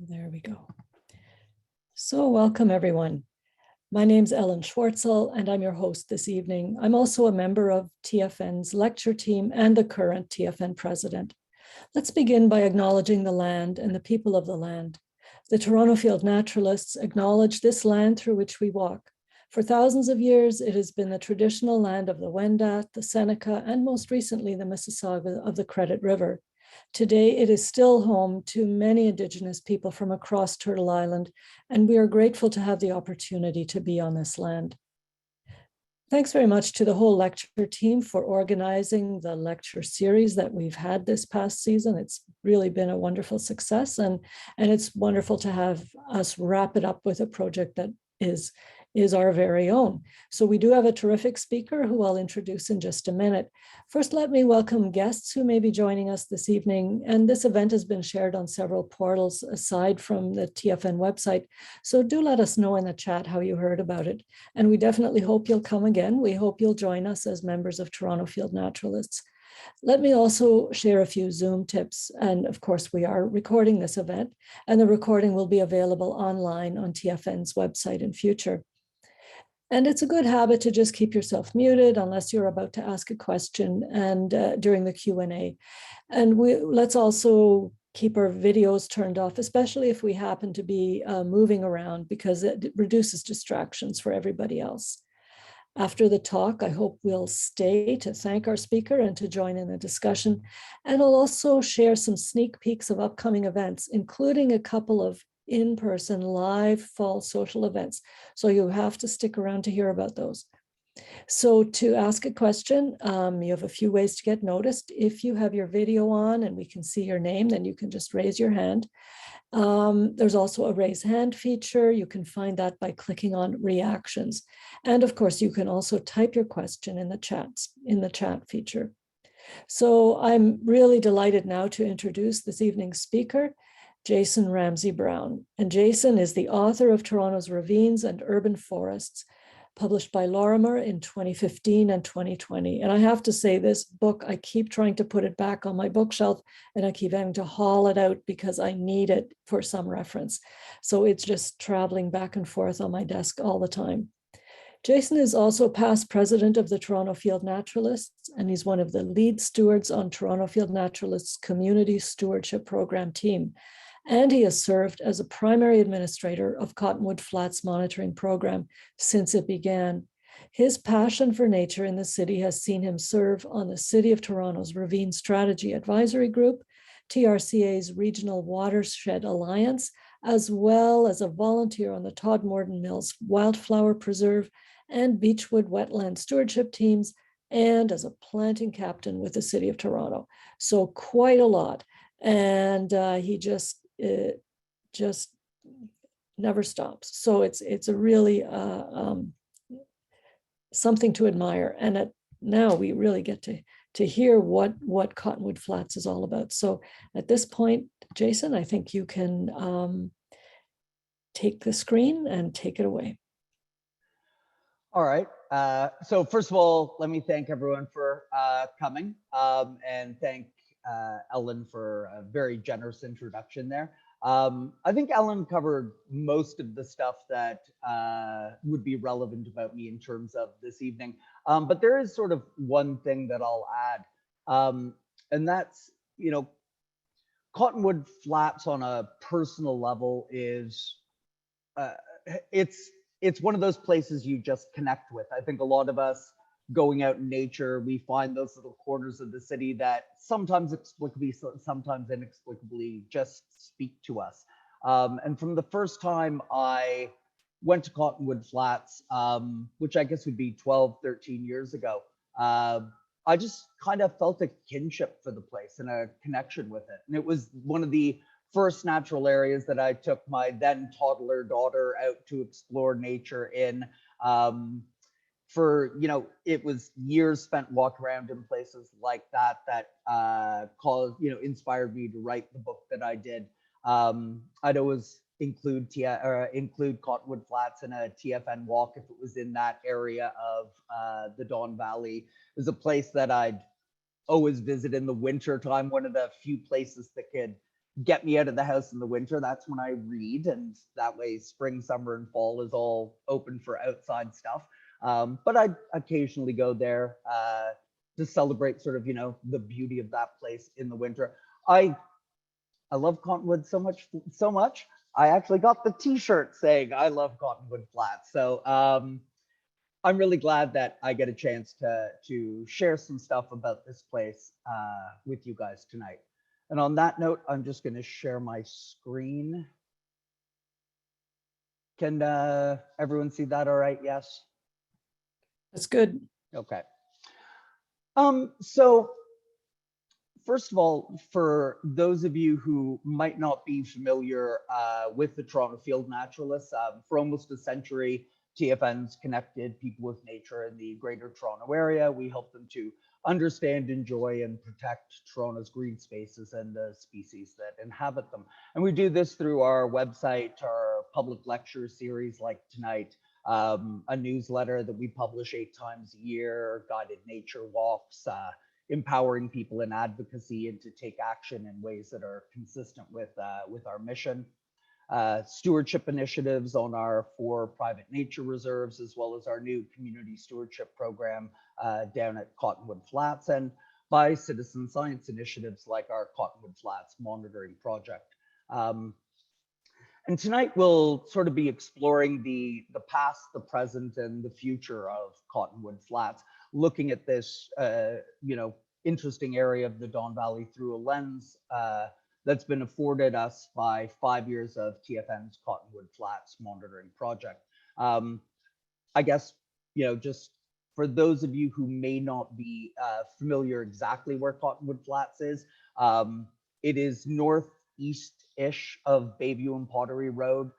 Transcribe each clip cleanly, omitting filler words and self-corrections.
There we go. So welcome everyone. My name's Ellen Schwartzel and I'm your host this evening. I'm also a member of TFN's lecture team and the current TFN president. Let's begin by acknowledging the land and the people of the land. The Toronto Field Naturalists acknowledge this land through which we walk. For thousands of years, it has been the traditional land of the Wendat, the Seneca, and most recently the Mississauga of the Credit River. Today, it is still home to many Indigenous people from across Turtle Island, and we are grateful to have the opportunity to be on this land. Thanks very much to the whole lecture team for organizing the lecture series that we've had this past season. It's really been a wonderful success, and it's wonderful to have us wrap it up with a project that is our very own. So we do have a terrific speaker who I'll introduce in just a minute. First, let me welcome guests who may be joining us this evening. And this event has been shared on several portals aside from the TFN website. So do let us know in the chat how you heard about it. And we definitely hope you'll come again. We hope you'll join us as members of Toronto Field Naturalists. Let me also share a few Zoom tips. And of course, we are recording this event, and the recording will be available online on TFN's website in future. And it's a good habit to just keep yourself muted unless you're about to ask a question and during the Q&A. And let's also keep our videos turned off, especially if we happen to be moving around, because it reduces distractions for everybody else. After the talk, I hope we'll stay to thank our speaker and to join in the discussion. And I'll also share some sneak peeks of upcoming events, including a couple of in-person live fall social events. So you have to stick around to hear about those. So to ask a question, you have a few ways to get noticed. If you have your video on and we can see your name, then you can just raise your hand. There's also a raise hand feature. You can find that by clicking on reactions. And of course, you can also type your question in the chat feature. So I'm really delighted now to introduce this evening's speaker, Jason Ramsay-Brown. And Jason is the author of Toronto's Ravines and Urban Forests, published by Lorimer in 2015 and 2020. And I have to say, this book, I keep trying to put it back on my bookshelf and I keep having to haul it out because I need it for some reference. So it's just traveling back and forth on my desk all the time. Jason is also past president of the Toronto Field Naturalists, and he's one of the lead stewards on Toronto Field Naturalists' Community Stewardship Program team. And he has served as a primary administrator of Cottonwood Flats monitoring program since it began. His passion for nature in the city has seen him serve on the City of Toronto's Ravine Strategy Advisory Group, TRCA's Regional Watershed Alliance, as well as a volunteer on the Todmorden Mills Wildflower Preserve and Beechwood Wetland Stewardship teams, and as a planting captain with the City of Toronto. So quite a lot. And he just never stops. So it's a really something to admire. And now we really get to hear what Cottonwood Flats is all about. So at this point, Jason, I think you can take the screen and take it away. All right. So first of all, let me thank everyone for coming and thank Ellen for a very generous introduction there. I think Ellen covered most of the stuff that would be relevant about me in terms of this evening. But there is sort of one thing that I'll add, and that's, Cottonwood Flats on a personal level is, it's one of those places you just connect with. I think a lot of us going out in nature, we find those little corners of the city that sometimes explicably, sometimes inexplicably just speak to us. And from the first time I went to Cottonwood Flats, which I guess would be 12, 13 years ago, I just kind of felt a kinship for the place and a connection with it. And it was one of the first natural areas that I took my then toddler daughter out to explore nature in. For, it was years spent walking around in places like that inspired me to write the book that I did. I'd always include Cottonwood Flats in a TFN walk if it was in that area of the Don Valley. It was a place that I'd always visit in the winter time, one of the few places that could get me out of the house in the winter, that's when I read, and that way spring, summer, and fall is all open for outside stuff. But I occasionally go there to celebrate sort of, you know, the beauty of that place in the winter. I love Cottonwood so much. I actually got the T-shirt saying I love Cottonwood Flats. So I'm really glad that I get a chance to share some stuff about this place with you guys tonight. And on that note, I'm just going to share my screen. Can everyone see that all right? Yes? That's good. Okay. So first of all, for those of you who might not be familiar with the Toronto Field Naturalists, for almost a century, TFN's connected people with nature in the Greater Toronto Area. We help them to understand, enjoy, and protect Toronto's green spaces and the species that inhabit them. And we do this through our website, our public lecture series like tonight, a newsletter that we publish 8 times a year, guided nature walks, empowering people in advocacy and to take action in ways that are consistent with our mission. Stewardship initiatives on our 4 private nature reserves, as well as our new community stewardship program down at Cottonwood Flats, and by citizen science initiatives like our Cottonwood Flats monitoring project. And tonight we'll sort of be exploring the past, the present, and the future of Cottonwood Flats, looking at this you know, interesting area of the Don Valley through a lens that's been afforded us by 5 years of TFN's Cottonwood Flats monitoring project. I guess, you know, just for those of you who may not be familiar exactly where Cottonwood Flats is, it is northeast-ish of Bayview and Pottery Road,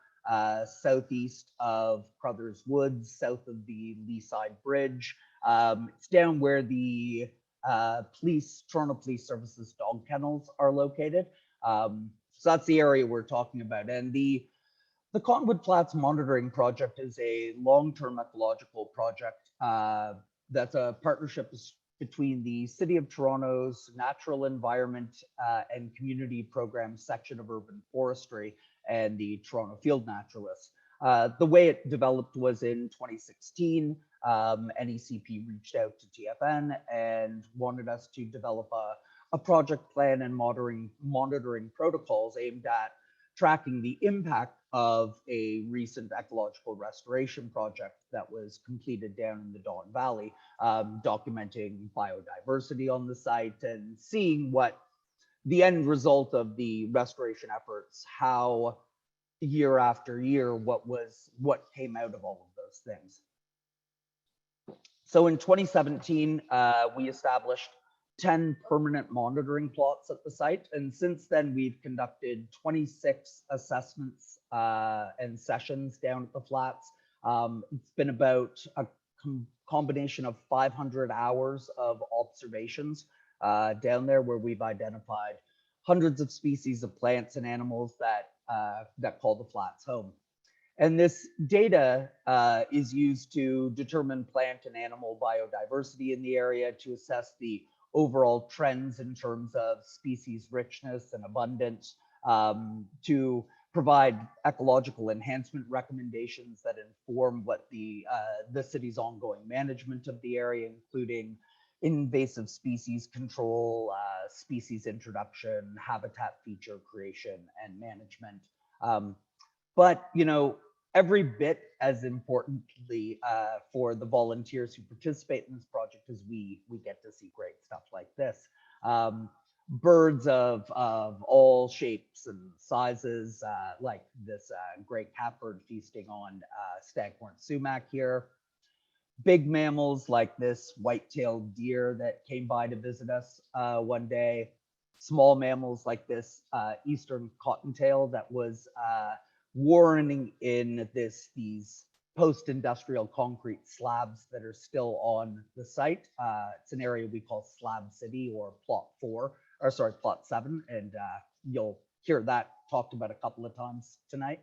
southeast of Crothers Woods, south of the Leaside Bridge. It's down where the Toronto Police Services dog kennels are located. So that's the area we're talking about. And the Cottonwood Flats monitoring project is a long-term ecological project that's a partnership between the City of Toronto's Natural Environment and Community Programs section of Urban Forestry and the Toronto Field Naturalists. The way it developed was in 2016. NECP reached out to TFN and wanted us to develop a project plan and monitoring protocols aimed at tracking the impact of a recent ecological restoration project that was completed down in the Don Valley, documenting biodiversity on the site and seeing what the end result of the restoration efforts, how year after year, what came out of all of those things. So in 2017, we established 10 permanent monitoring plots at the site. And since then, we've conducted 26 assessments and sessions down at the flats. It's been about a combination of 500 hours of observations down there, where we've identified hundreds of species of plants and animals that call the flats home. And this data is used to determine plant and animal biodiversity in the area, to assess the overall trends in terms of species richness and abundance, to provide ecological enhancement recommendations that inform what the city's ongoing management of the area, including invasive species control, species introduction, habitat feature creation, and management. But, you know, every bit as importantly for the volunteers who participate in this project is we get to see great stuff like this. Birds of all shapes and sizes, like this great catbird feasting on staghorn sumac here. Big mammals like this white-tailed deer that came by to visit us one day. Small mammals like this eastern cottontail that was warrening in these post-industrial concrete slabs that are still on the site. It's an area we call Slab City, or Plot 7, and you'll hear that talked about a couple of times tonight.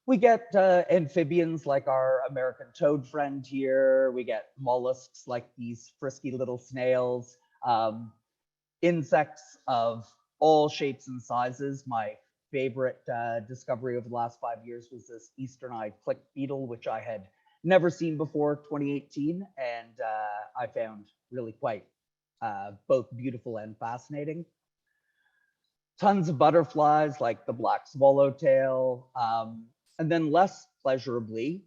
We get amphibians like our American toad friend here. We get mollusks like these frisky little snails, insects of all shapes and sizes. My favorite discovery over the last 5 years was this eastern-eyed click beetle, which I had never seen before 2018, and I found really quite both beautiful and fascinating. Tons of butterflies like the black swallowtail, and then less pleasurably,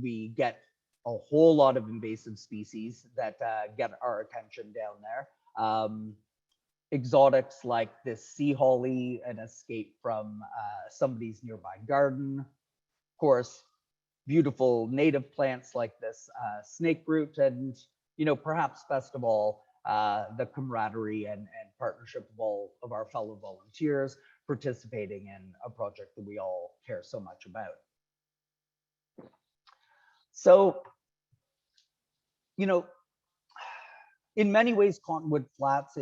we get a whole lot of invasive species that get our attention down there. Exotics like this sea holly, an escape from somebody's nearby garden. Of course, beautiful native plants like this snake root, and perhaps best of all, the camaraderie and partnership of all of our fellow volunteers participating in a project that we all care so much about. So, in many ways, Cottonwood Flats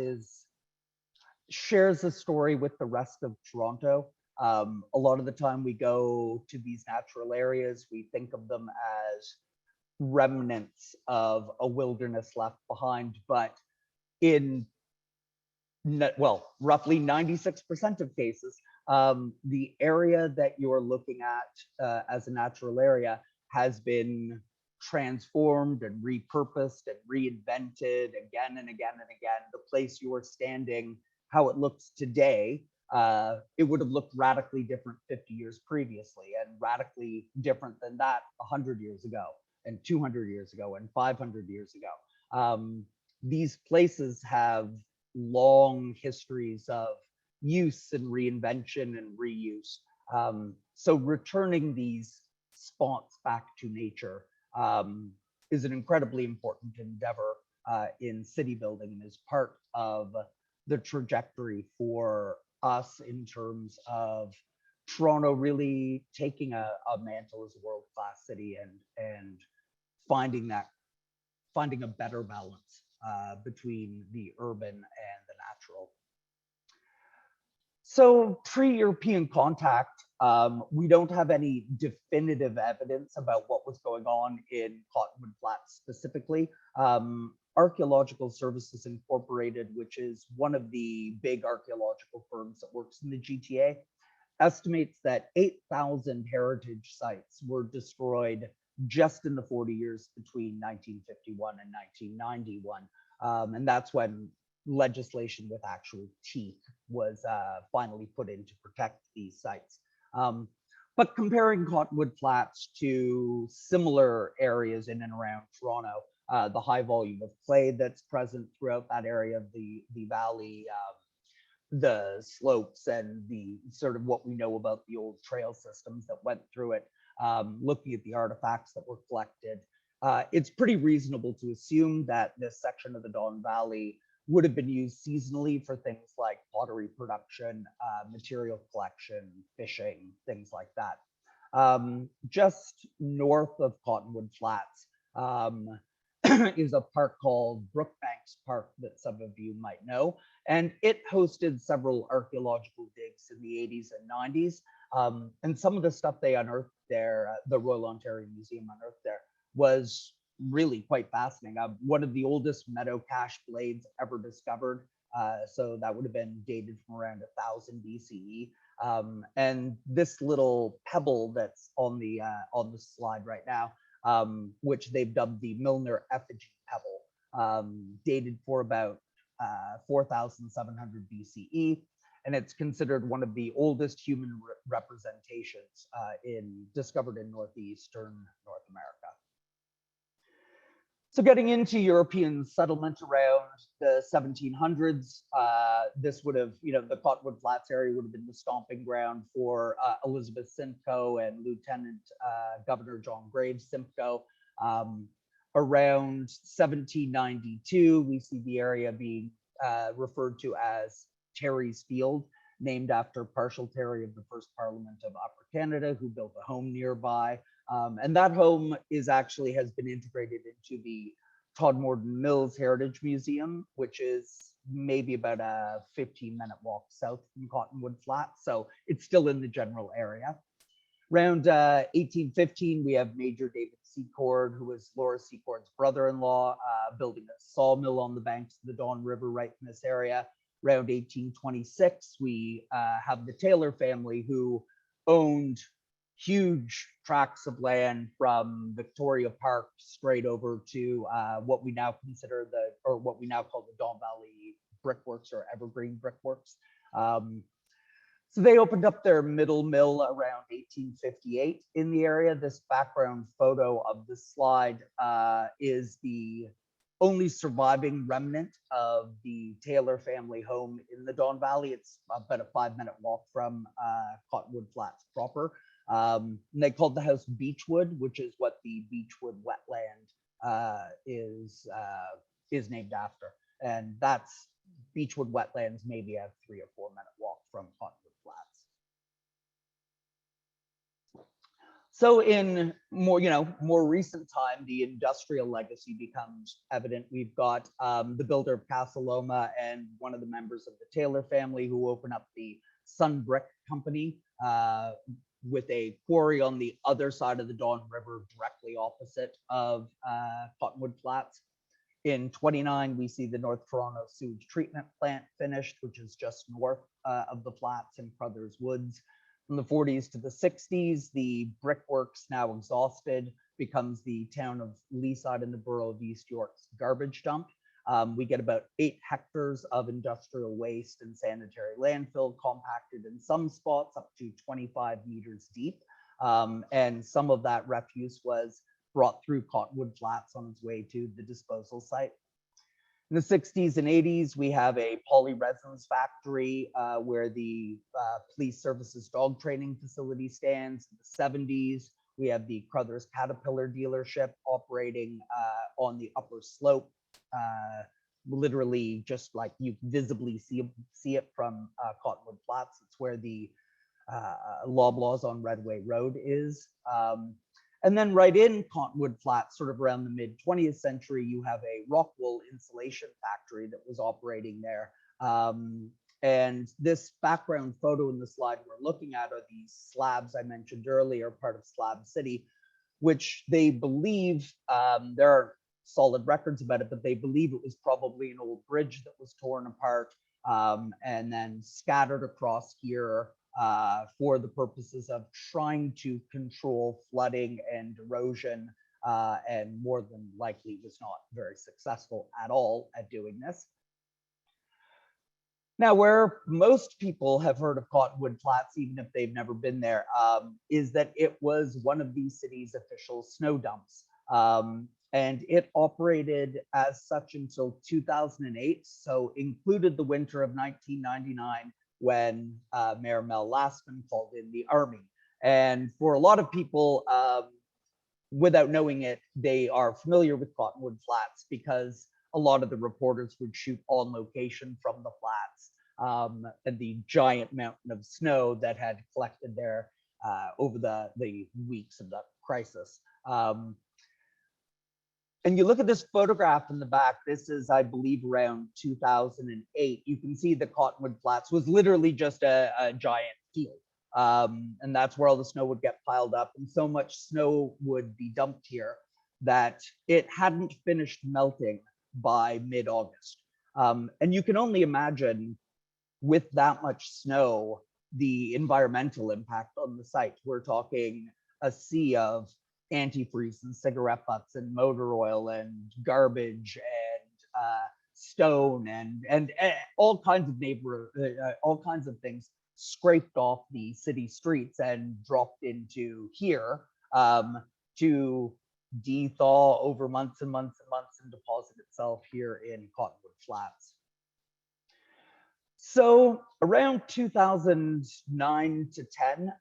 shares a story with the rest of Toronto. A lot of the time we go to these natural areas, we think of them as remnants of a wilderness left behind, but in roughly 96% of cases, the area that you're looking at as a natural area has been transformed and repurposed and reinvented again and again and again. The place you are standing, how it looks today, it would have looked radically different 50 years previously, and radically different than that 100 years ago, and 200 years ago, and 500 years ago. These places have long histories of use and reinvention and reuse. So returning these spots back to nature is an incredibly important endeavor in city building, and is part of the trajectory for us in terms of Toronto really taking a mantle as a world-class city and finding a better balance between the urban and the natural. So pre-European contact, we don't have any definitive evidence about what was going on in Cottonwood Flats specifically. Archaeological Services Incorporated, which is one of the big archaeological firms that works in the GTA, estimates that 8,000 heritage sites were destroyed just in the 40 years between 1951 and 1991. And that's when legislation with actual teeth was finally put in to protect these sites. But comparing Cottonwood Flats to similar areas in and around Toronto, the high volume of clay that's present throughout that area of the valley, the slopes, and the sort of what we know about the old trail systems that went through it, looking at the artifacts that were collected, it's pretty reasonable to assume that this section of the Don Valley would have been used seasonally for things like pottery production, material collection, fishing, things like that. Just north of Cottonwood Flats is a park called Brookbanks Park that some of you might know, and it hosted several archaeological digs in the 80s and 90s. And some of the stuff they unearthed there, the Royal Ontario Museum unearthed there, was really quite fascinating. One of the oldest meadow cache blades ever discovered. So that would have been dated from around 1000 BCE. And this little pebble that's on the slide right now, which they've dubbed the Milner effigy pebble, dated for about 4700 BCE. And it's considered one of the oldest human representations discovered in northeastern North America. So getting into European settlement around the 1700s, this would have, the Cottonwood Flats area would have been the stomping ground for Elizabeth Simcoe and Lieutenant Governor John Graves Simcoe. Around 1792, we see the area being referred to as Terry's Field, named after Partial Terry of the First Parliament of Upper Canada, who built a home nearby. And that home has been integrated into the Todmorden Mills Heritage Museum, which is maybe about a 15-minute walk south from Cottonwood Flats. So it's still in the general area. Around 1815, we have Major David Secord, who was Laura Secord's brother-in-law, building a sawmill on the banks of the Don River right in this area. around 1826, we have the Taylor family who owned huge tracts of land from Victoria Park straight over to what we now consider what we now call the Don Valley Brickworks or Evergreen Brickworks. So they opened up their middle mill around 1858 in the area. This background photo of the slide is the only surviving remnant of the Taylor family home in the Don Valley. It's about a 5-minute walk from Cottonwood Flats proper. And they called the house Beechwood, which is what the Beechwood wetland is named after. And that's Beechwood wetlands, maybe a 3 or 4 minute walk from Cottonwood Flats. So in more recent time, the industrial legacy becomes evident. We've got the builder of Casa Loma and one of the members of the Taylor family who open up the Sun Brick Company with a quarry on the other side of the Don River, directly opposite of Cottonwood Flats. In 29, we see the North Toronto sewage treatment plant finished, which is just north of the flats in Crothers Woods. From the 40s to the 60s, the brickworks, now exhausted, becomes the town of Leaside in the borough of East York's garbage dump. We get about 8 hectares of industrial waste and sanitary landfill compacted in some spots up to 25 meters deep. And some of that refuse was brought through Cottonwood Flats on its way to the disposal site. In the 60s and 80s, we have a polyresins factory where the police services dog training facility stands. In the 70s, we have the Crothers Caterpillar dealership operating on the upper slope. Literally just like you visibly see it from Cottonwood Flats. It's where the Loblaws on Redway Road is. And then right in Cottonwood Flats, sort of around the mid 20th century, you have a rockwool insulation factory that was operating there. And this background photo in the slide we're looking at are these slabs I mentioned earlier, part of Slab City, which they believe, there are solid records about it, but they believe it was probably an old bridge that was torn apart and then scattered across here for the purposes of trying to control flooding and erosion, and more than likely was not very successful at all at doing this. Now, where most people have heard of Cottonwood Flats, even if they've never been there, is that it was one of the city's official snow dumps. And it operated as such until 2008, so included the winter of 1999 when Mayor Mel Lastman called in the army. And for a lot of people, without knowing it, they are familiar with Cottonwood Flats because a lot of the reporters would shoot on location from the flats and the giant mountain of snow that had collected there over the weeks of the crisis. And you look at this photograph in the back, this is, I believe, around 2008. You can see the Cottonwood Flats was literally just a giant field. And that's where all the snow would get piled up. And so much snow would be dumped here that it hadn't finished melting by mid-August. And you can only imagine with that much snow, the environmental impact on the site. We're talking a sea of antifreeze and cigarette butts and motor oil and garbage and stone and all kinds of all kinds of things scraped off the city streets and dropped into here to de-thaw over months and months and months and deposit itself here in Cottonwood Flats. So around 2009 to 10,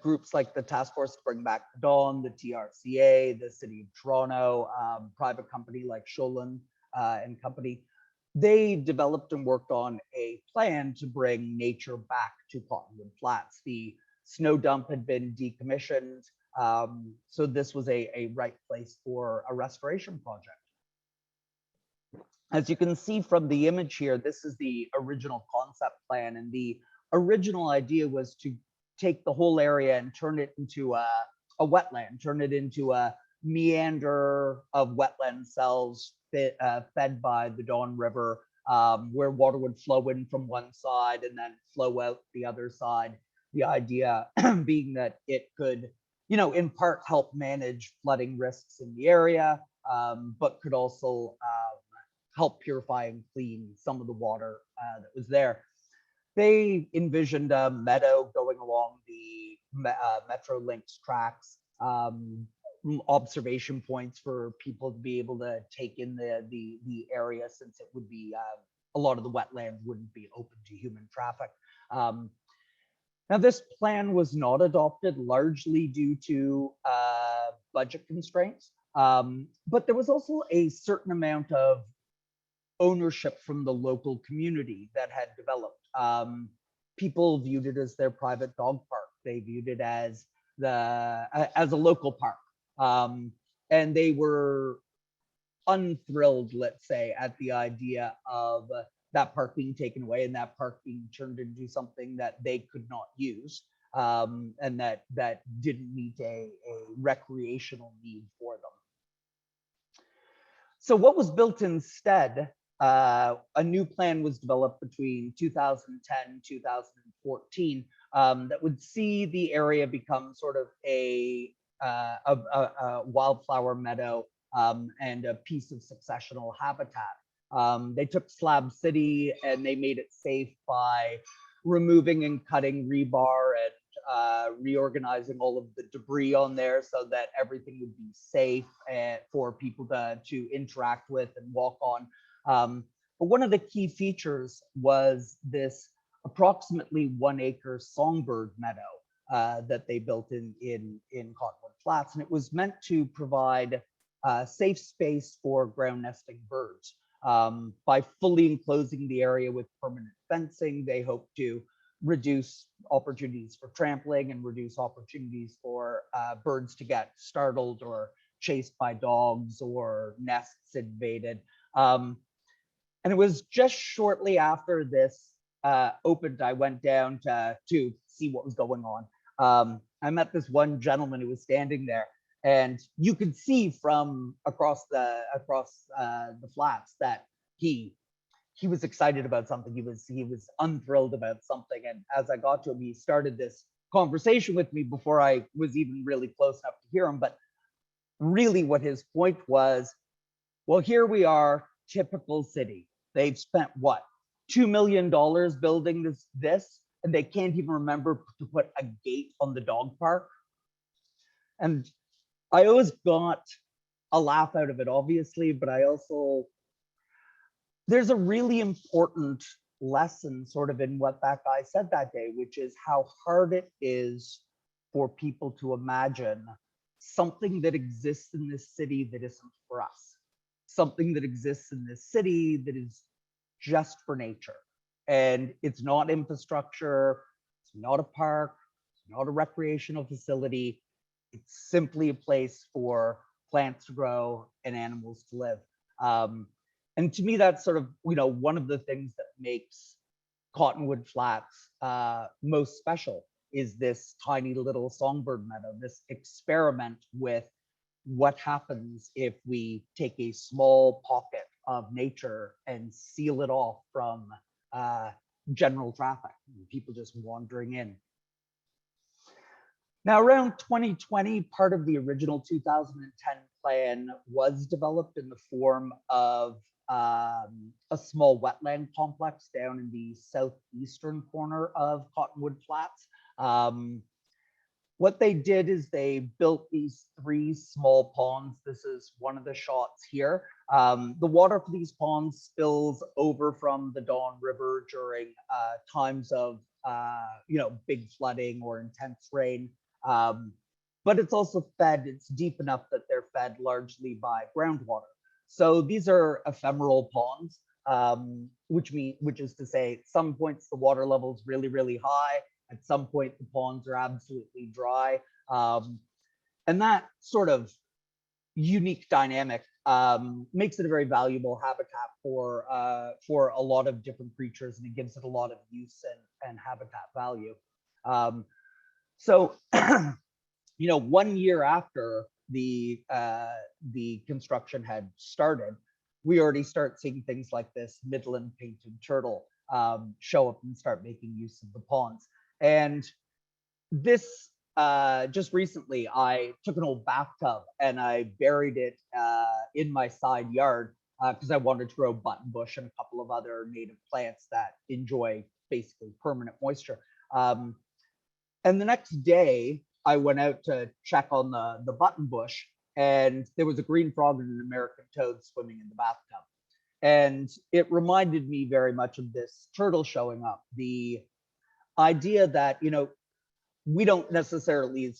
groups like the Task Force to Bring Back the Dawn, the TRCA, the City of Toronto, private company like Scholen and company, they developed and worked on a plan to bring nature back to Cottonwood Flats. The snow dump had been decommissioned, so this was a right place for a restoration project. As you can see from the image here, this is the original concept plan, and the original idea was to take the whole area and turn it into a wetland, turn it into a meander of wetland cells fed by the Don River where water would flow in from one side and then flow out the other side. The idea being that it could, in part help manage flooding risks in the area, but could also help purify and clean some of the water that was there. They envisioned a meadow going along the Metrolinx tracks, observation points for people to be able to take in the area, since it would be a lot of the wetlands wouldn't be open to human traffic. Now, this plan was not adopted largely due to budget constraints, but there was also a certain amount of ownership from the local community that had developed. People viewed it as their private dog park. They viewed it as a local park, and they were unthrilled, let's say, at the idea of that park being taken away and that park being turned into something that they could not use, and that didn't meet a recreational need for them. So what was built instead? A new plan was developed between 2010 and 2014 that would see the area become sort of a wildflower meadow and a piece of successional habitat. They took Slab City and they made it safe by removing and cutting rebar and reorganizing all of the debris on there so that everything would be safe and for people to interact with and walk on. But one of the key features was this approximately 1 acre songbird meadow that they built in Cottonwood Flats, and it was meant to provide safe space for ground nesting birds. By fully enclosing the area with permanent fencing, they hope to reduce opportunities for trampling and reduce opportunities for birds to get startled or chased by dogs or nests invaded. And it was just shortly after this opened, I went down to see what was going on. I met this one gentleman who was standing there, and you could see from across the flats that he was excited about something. He was unthrilled about something. And as I got to him, he started this conversation with me before I was even really close enough to hear him. But really what his point was, well, here we are, typical city. They've spent what, $2 million building this, and they can't even remember to put a gate on the dog park. And I always got a laugh out of it, obviously, but I also, there's a really important lesson sort of in what that guy said that day, which is how hard it is for people to imagine something that exists in this city that isn't for us. Something that exists in this city that is just for nature. And it's not infrastructure, it's not a park, it's not a recreational facility. It's simply a place for plants to grow and animals to live. And to me, that's sort of, one of the things that makes Cottonwood Flats most special is this tiny little songbird meadow, this experiment with what happens if we take a small pocket of nature and seal it off from general traffic, people just wandering in. Now, around 2020, part of the original 2010 plan was developed in the form of a small wetland complex down in the southeastern corner of Cottonwood Flats. What they did is they built these 3 small ponds. This is one of the shots here. The water for these ponds spills over from the Don River during times of big flooding or intense rain. But it's also fed, it's deep enough that they're fed largely by groundwater. So these are ephemeral ponds, which is to say, at some points the water level is really, really high. At some point, the ponds are absolutely dry. And that sort of unique dynamic makes it a very valuable habitat for a lot of different creatures, and it gives it a lot of use and habitat value. So, 1 year after the construction had started, we already start seeing things like this Midland painted turtle show up and start making use of the ponds. And this, just recently, I took an old bathtub and I buried it in my side yard because I wanted to grow buttonbush and a couple of other native plants that enjoy basically permanent moisture. And the next day, I went out to check on the buttonbush, and there was a green frog and an American toad swimming in the bathtub. And it reminded me very much of this turtle showing up. The idea that, you know, I don't necessarily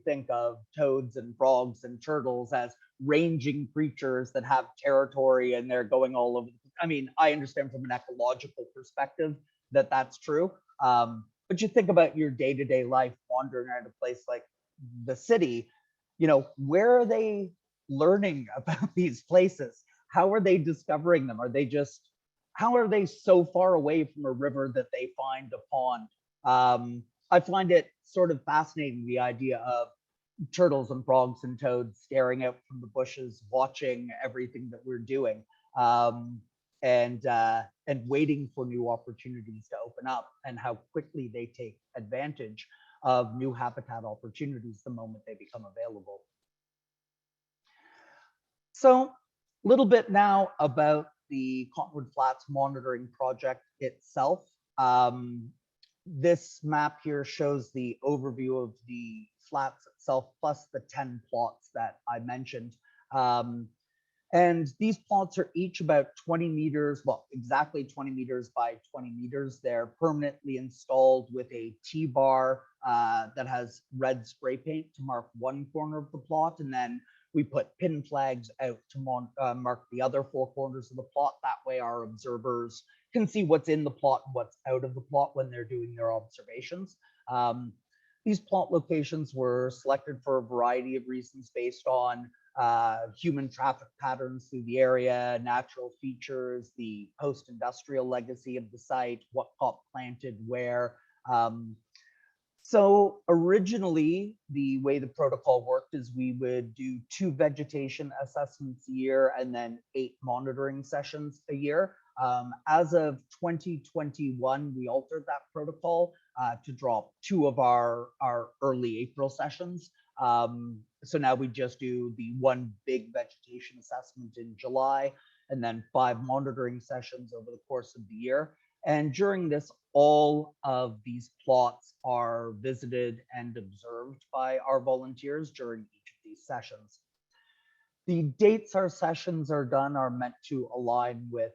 think of toads and frogs and turtles as ranging creatures that have territory and they're going all over. I mean, I understand from an ecological perspective that that's true. But you think about your day-to-day life wandering around a place like the city, you know, where are they learning about these places? How are they discovering them? How are they so far away from a river that they find a pond? I find it sort of fascinating, the idea of turtles and frogs and toads staring out from the bushes, watching everything that we're doing, and waiting for new opportunities to open up, and how quickly they take advantage of new habitat opportunities the moment they become available. So a little bit now about the Cottonwood Flats monitoring project itself. This map here shows the overview of the flats itself, plus the 10 plots that I mentioned. And these plots are each about 20 meters, well, exactly 20 meters by 20 meters. They're permanently installed with a T-bar that has red spray paint to mark one corner of the plot. And then we put pin flags out to mark the other four corners of the plot. That way our observers can see what's in the plot and what's out of the plot when they're doing their observations. These plot locations were selected for a variety of reasons based on human traffic patterns through the area, natural features, the post-industrial legacy of the site, what got planted where. So originally, the way the protocol worked is we would do 2 vegetation assessments a year and then 8 monitoring sessions a year. As of 2021, we altered that protocol to drop 2 of our early April sessions. So now we just do the 1 big vegetation assessment in July and then 5 monitoring sessions over the course of the year. And during this, all of these plots are visited and observed by our volunteers during each of these sessions. The dates our sessions are done are meant to align with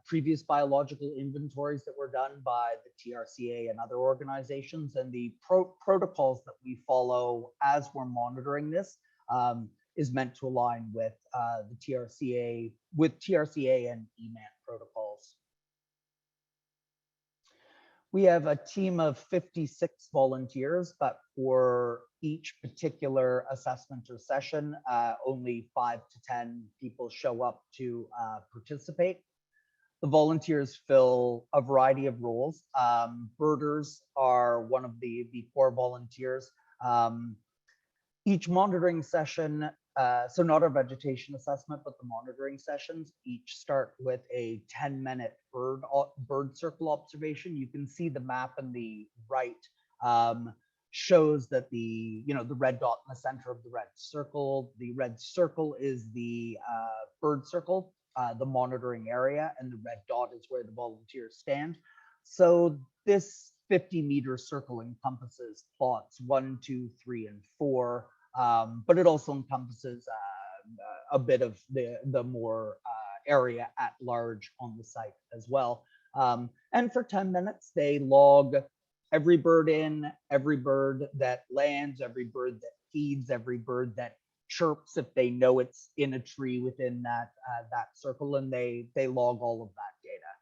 previous biological inventories that were done by the TRCA and other organizations, and the protocols that we follow as we're monitoring this is meant to align with the TRCA and EMAN protocols. We have a team of 56 volunteers, but for each particular assessment or session, only 5 to 10 people show up to participate. The volunteers fill a variety of roles. Birders are one of the core volunteers. Each monitoring session, so not our vegetation assessment, but the monitoring sessions, each start with a 10-minute bird circle observation. You can see the map on the right shows that the red dot in the center of the red circle is the bird circle, the monitoring area, and the red dot is where the volunteers stand. So this 50-meter circle encompasses plots 1, 2, 3, and 4. But it also encompasses a bit of the more area at large on the site as well. And for 10 minutes, they log every bird in, every bird that lands, every bird that feeds, every bird that chirps if they know it's in a tree within that circle, and they log all of that data.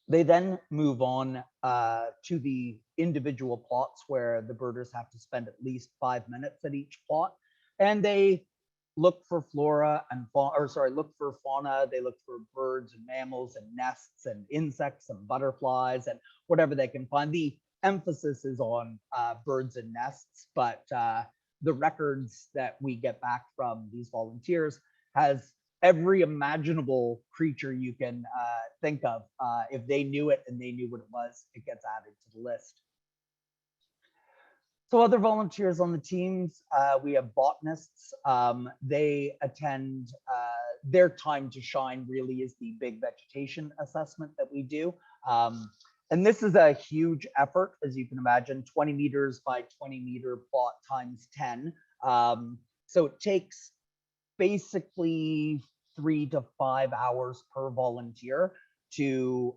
They then move on to the individual plots where the birders have to spend at least 5 minutes at each plot, and they look for flora and look for fauna. They look for birds and mammals and nests and insects and butterflies and whatever they can find. The emphasis is on birds and nests, but the records that we get back from these volunteers has every imaginable creature you can think of. If they knew it and they knew what it was, it gets added to the list. So other volunteers on the teams, we have botanists. They attend, their time to shine really is the big vegetation assessment that we do. And this is a huge effort, as you can imagine, 20 meters by 20 meter plot times 10. So it takes basically 3 to 5 hours per volunteer to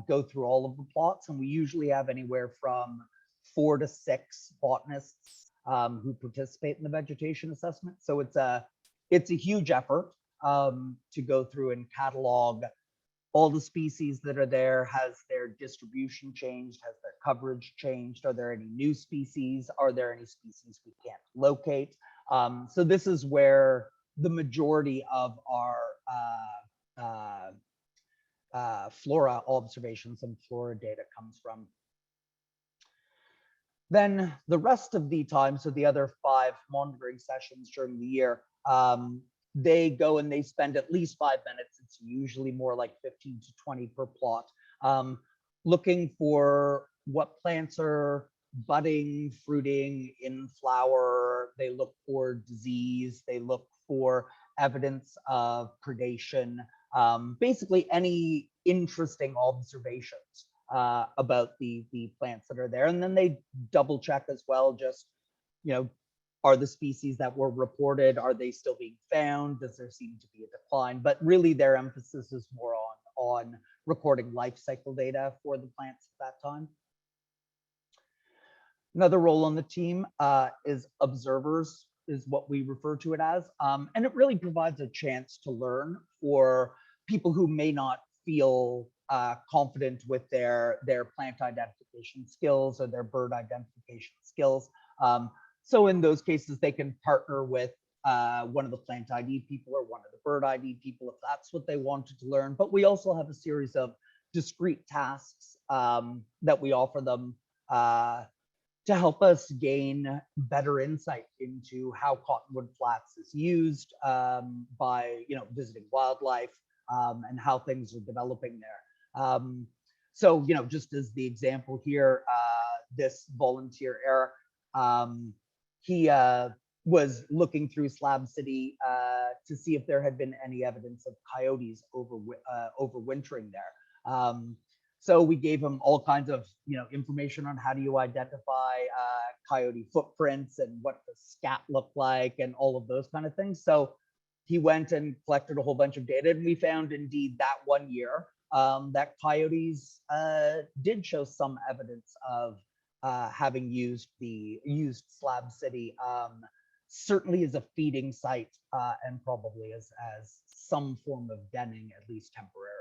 go through all of the plots. And we usually have anywhere from 4 to 6 botanists who participate in the vegetation assessment. So it's a huge effort to go through and catalog all the species that are there. Has their distribution changed? Has their coverage changed? Are there any new species? Are there any species we can't locate? So this is where the majority of our flora observations and flora data comes from. Then the rest of the time, so the other 5 monitoring sessions during the year, they go and they spend at least 5 minutes. It's usually more like 15 to 20 per plot, looking for what plants are budding, fruiting, in flower. They look for disease. They look for evidence of predation, basically any interesting observations about the plants that are there. And then they double check as well, just, are the species that were reported, are they still being found? Does there seem to be a decline? But really their emphasis is more on recording life cycle data for the plants at that time. Another role on the team is observers, is what we refer to it as. And it really provides a chance to learn for people who may not feel confident with their plant identification skills or their bird identification skills. So in those cases, they can partner with one of the plant ID people or one of the bird ID people if that's what they wanted to learn. But we also have a series of discrete tasks that we offer them to help us gain better insight into how Cottonwood Flats is used by visiting wildlife and how things are developing there. So just as the example here, this volunteer Eric, he was looking through Slab City to see if there had been any evidence of coyotes overwintering there. So we gave him all kinds of information on how do you identify coyote footprints and what the scat looked like and all of those kind of things. So he went and collected a whole bunch of data, and we found indeed that one year that coyotes did show some evidence of having used Slab City, certainly as a feeding site and probably as some form of denning, at least temporarily.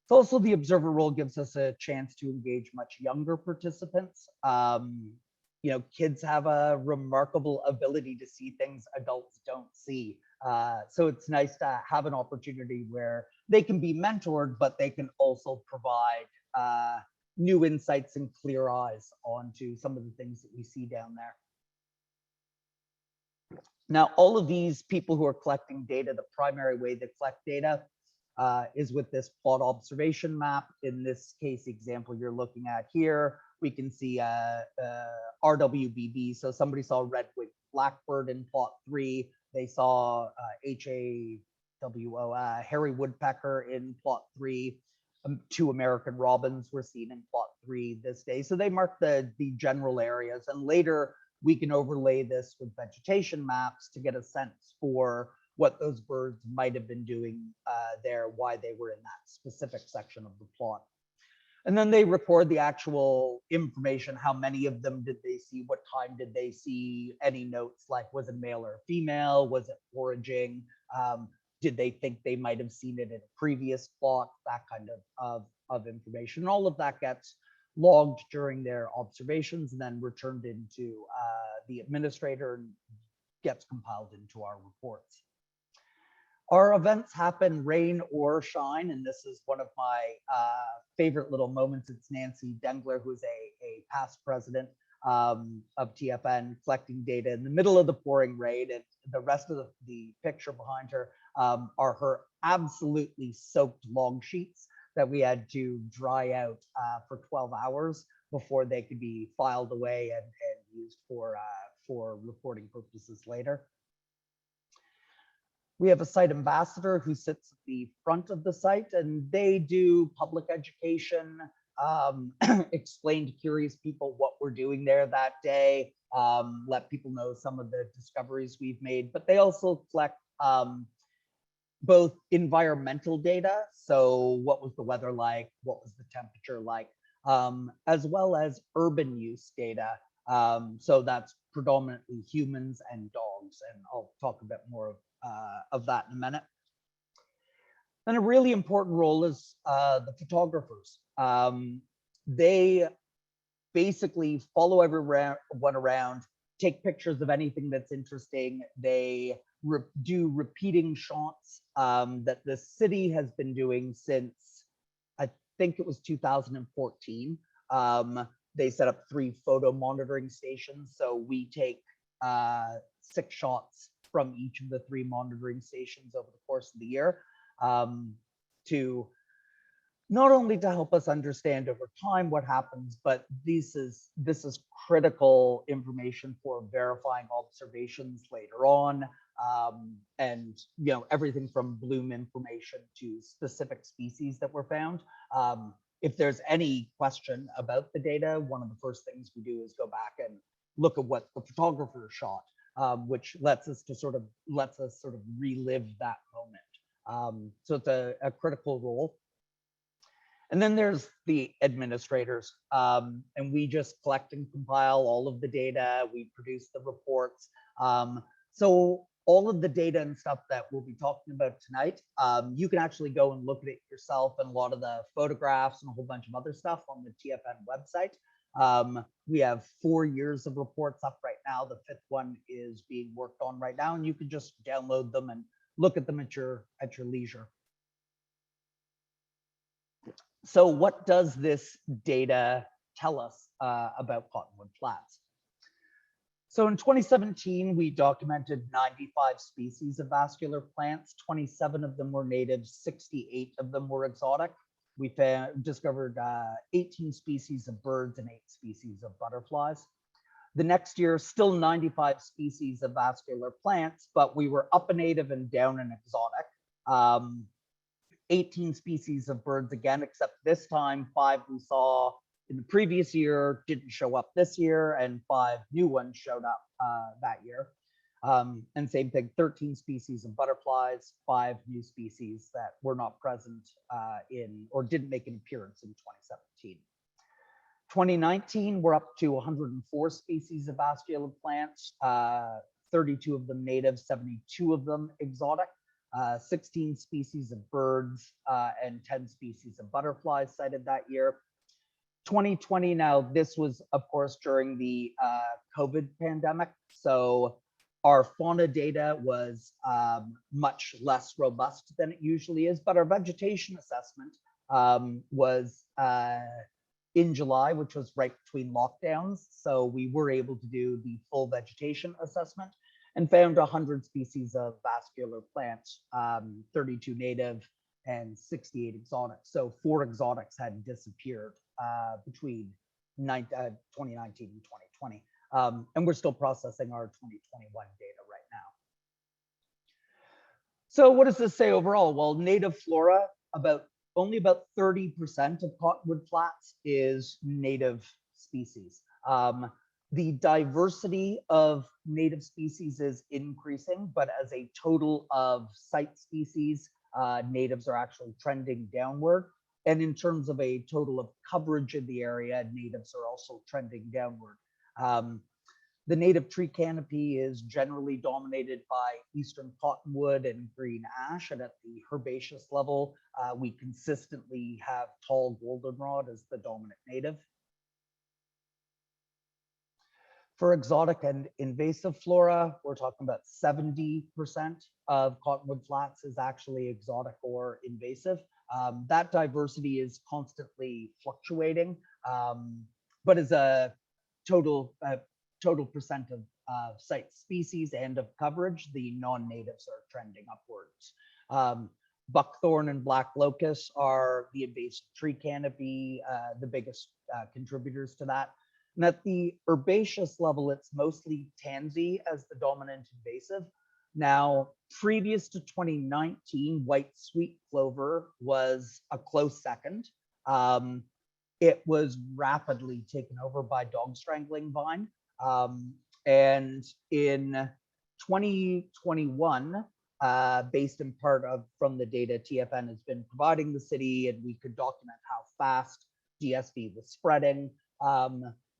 So also the observer role gives us a chance to engage much younger participants. Kids have a remarkable ability to see things adults don't see. So it's nice to have an opportunity where they can be mentored, but they can also provide new insights and clear eyes onto some of the things that we see down there. Now, all of these people who are collecting data, the primary way they collect data is with this plot observation map. In this case example you're looking at here, we can see RWBB. So somebody saw red-winged blackbird in plot 3. They saw HAWO, hairy woodpecker in plot 3. 2 American robins were seen in plot 3 this day. So they mark the general areas, and later we can overlay this with vegetation maps to get a sense for what those birds might have been doing there, why they were in that specific section of the plot. And then they record the actual information. How many of them did they see? What time did they see? Any notes like, was it male or female? Was it foraging? Did they think they might have seen it in a previous plot? That kind of information. And all of that gets logged during their observations and then returned into the administrator and gets compiled into our reports. Our events happen rain or shine, and this is one of my favorite little moments. It's Nancy Dengler, who's a past president. of TFN, collecting data in the middle of the pouring rain, and the rest of the picture behind her are her absolutely soaked log sheets that we had to dry out for 12 hours before they could be filed away and used for reporting purposes later. We have a site ambassador who sits at the front of the site, and they do public education, explain to curious people what we're doing there that day, let people know some of the discoveries we've made, but they also collect both environmental data, so what was the weather like, what was the temperature like, as well as urban use data. So that's predominantly humans and dogs, and I'll talk a bit more of that in a minute. Then a really important role is the photographers. They basically follow everyone around, take pictures of anything that's interesting. They do repeating shots that the city has been doing since, I think it was 2014. They set up 3 photo monitoring stations. So we take 6 shots from each of the 3 monitoring stations over the course of the year to not only to help us understand over time what happens, but this is critical information for verifying observations later on, and everything from bloom information to specific species that were found. If there's any question about the data, one of the first things we do is go back and look at what the photographer shot, which lets us sort of relive that moment. So it's a critical role. And then there's the administrators, and we just collect and compile all of the data. We produce the reports. So all of the data and stuff that we'll be talking about tonight, you can actually go and look at it yourself, and a lot of the photographs and a whole bunch of other stuff on the TFN website. We have 4 years of reports up right now. The 5th one is being worked on right now, and you can just download them and look at them at your leisure. So what does this data tell us about Cottonwood Flats? So in 2017, we documented 95 species of vascular plants. 27 of them were native, 68 of them were exotic. We discovered 18 species of birds and 8 species of butterflies. The next year, still 95 species of vascular plants, but we were up a native and down an exotic. 18 species of birds again, except this time 5 we saw in the previous year didn't show up this year, and 5 new ones showed up that year. And same thing, 13 species of butterflies, 5 new species that were not present in or didn't make an appearance in 2017. 2019, we're up to 104 species of vascular plants, 32 of them native, 72 of them exotic. 16 species of birds and 10 species of butterflies cited that year. 2020, now this was of course during the COVID pandemic, so our fauna data was much less robust than it usually is, but our vegetation assessment was in July, which was right between lockdowns, so we were able to do the full vegetation assessment and found 100 species of vascular plants, 32 native and 68 exotic. So 4 exotics had disappeared between 2019 and 2020. And we're still processing our 2021 data right now. So what does this say overall? Well, native flora, only about 30% of Cottonwood Flats is native species. The diversity of native species is increasing, but as a total of site species, natives are actually trending downward. And in terms of a total of coverage in the area, natives are also trending downward. The native tree canopy is generally dominated by eastern cottonwood and green ash, and at the herbaceous level, we consistently have tall goldenrod as the dominant native. For exotic and invasive flora, we're talking about 70% of Cottonwood Flats is actually exotic or invasive. That diversity is constantly fluctuating, but is total percent of site species and of coverage, the non-natives are trending upwards. Buckthorn and black locust are the invasive tree canopy, the biggest contributors to that. And at the herbaceous level, it's mostly tansy as the dominant invasive. Now, previous to 2019, white sweet clover was a close second. It was rapidly taken over by dog strangling vine. And in 2021, based in part from the data TFN has been providing the city, and we could document how fast DSV was spreading,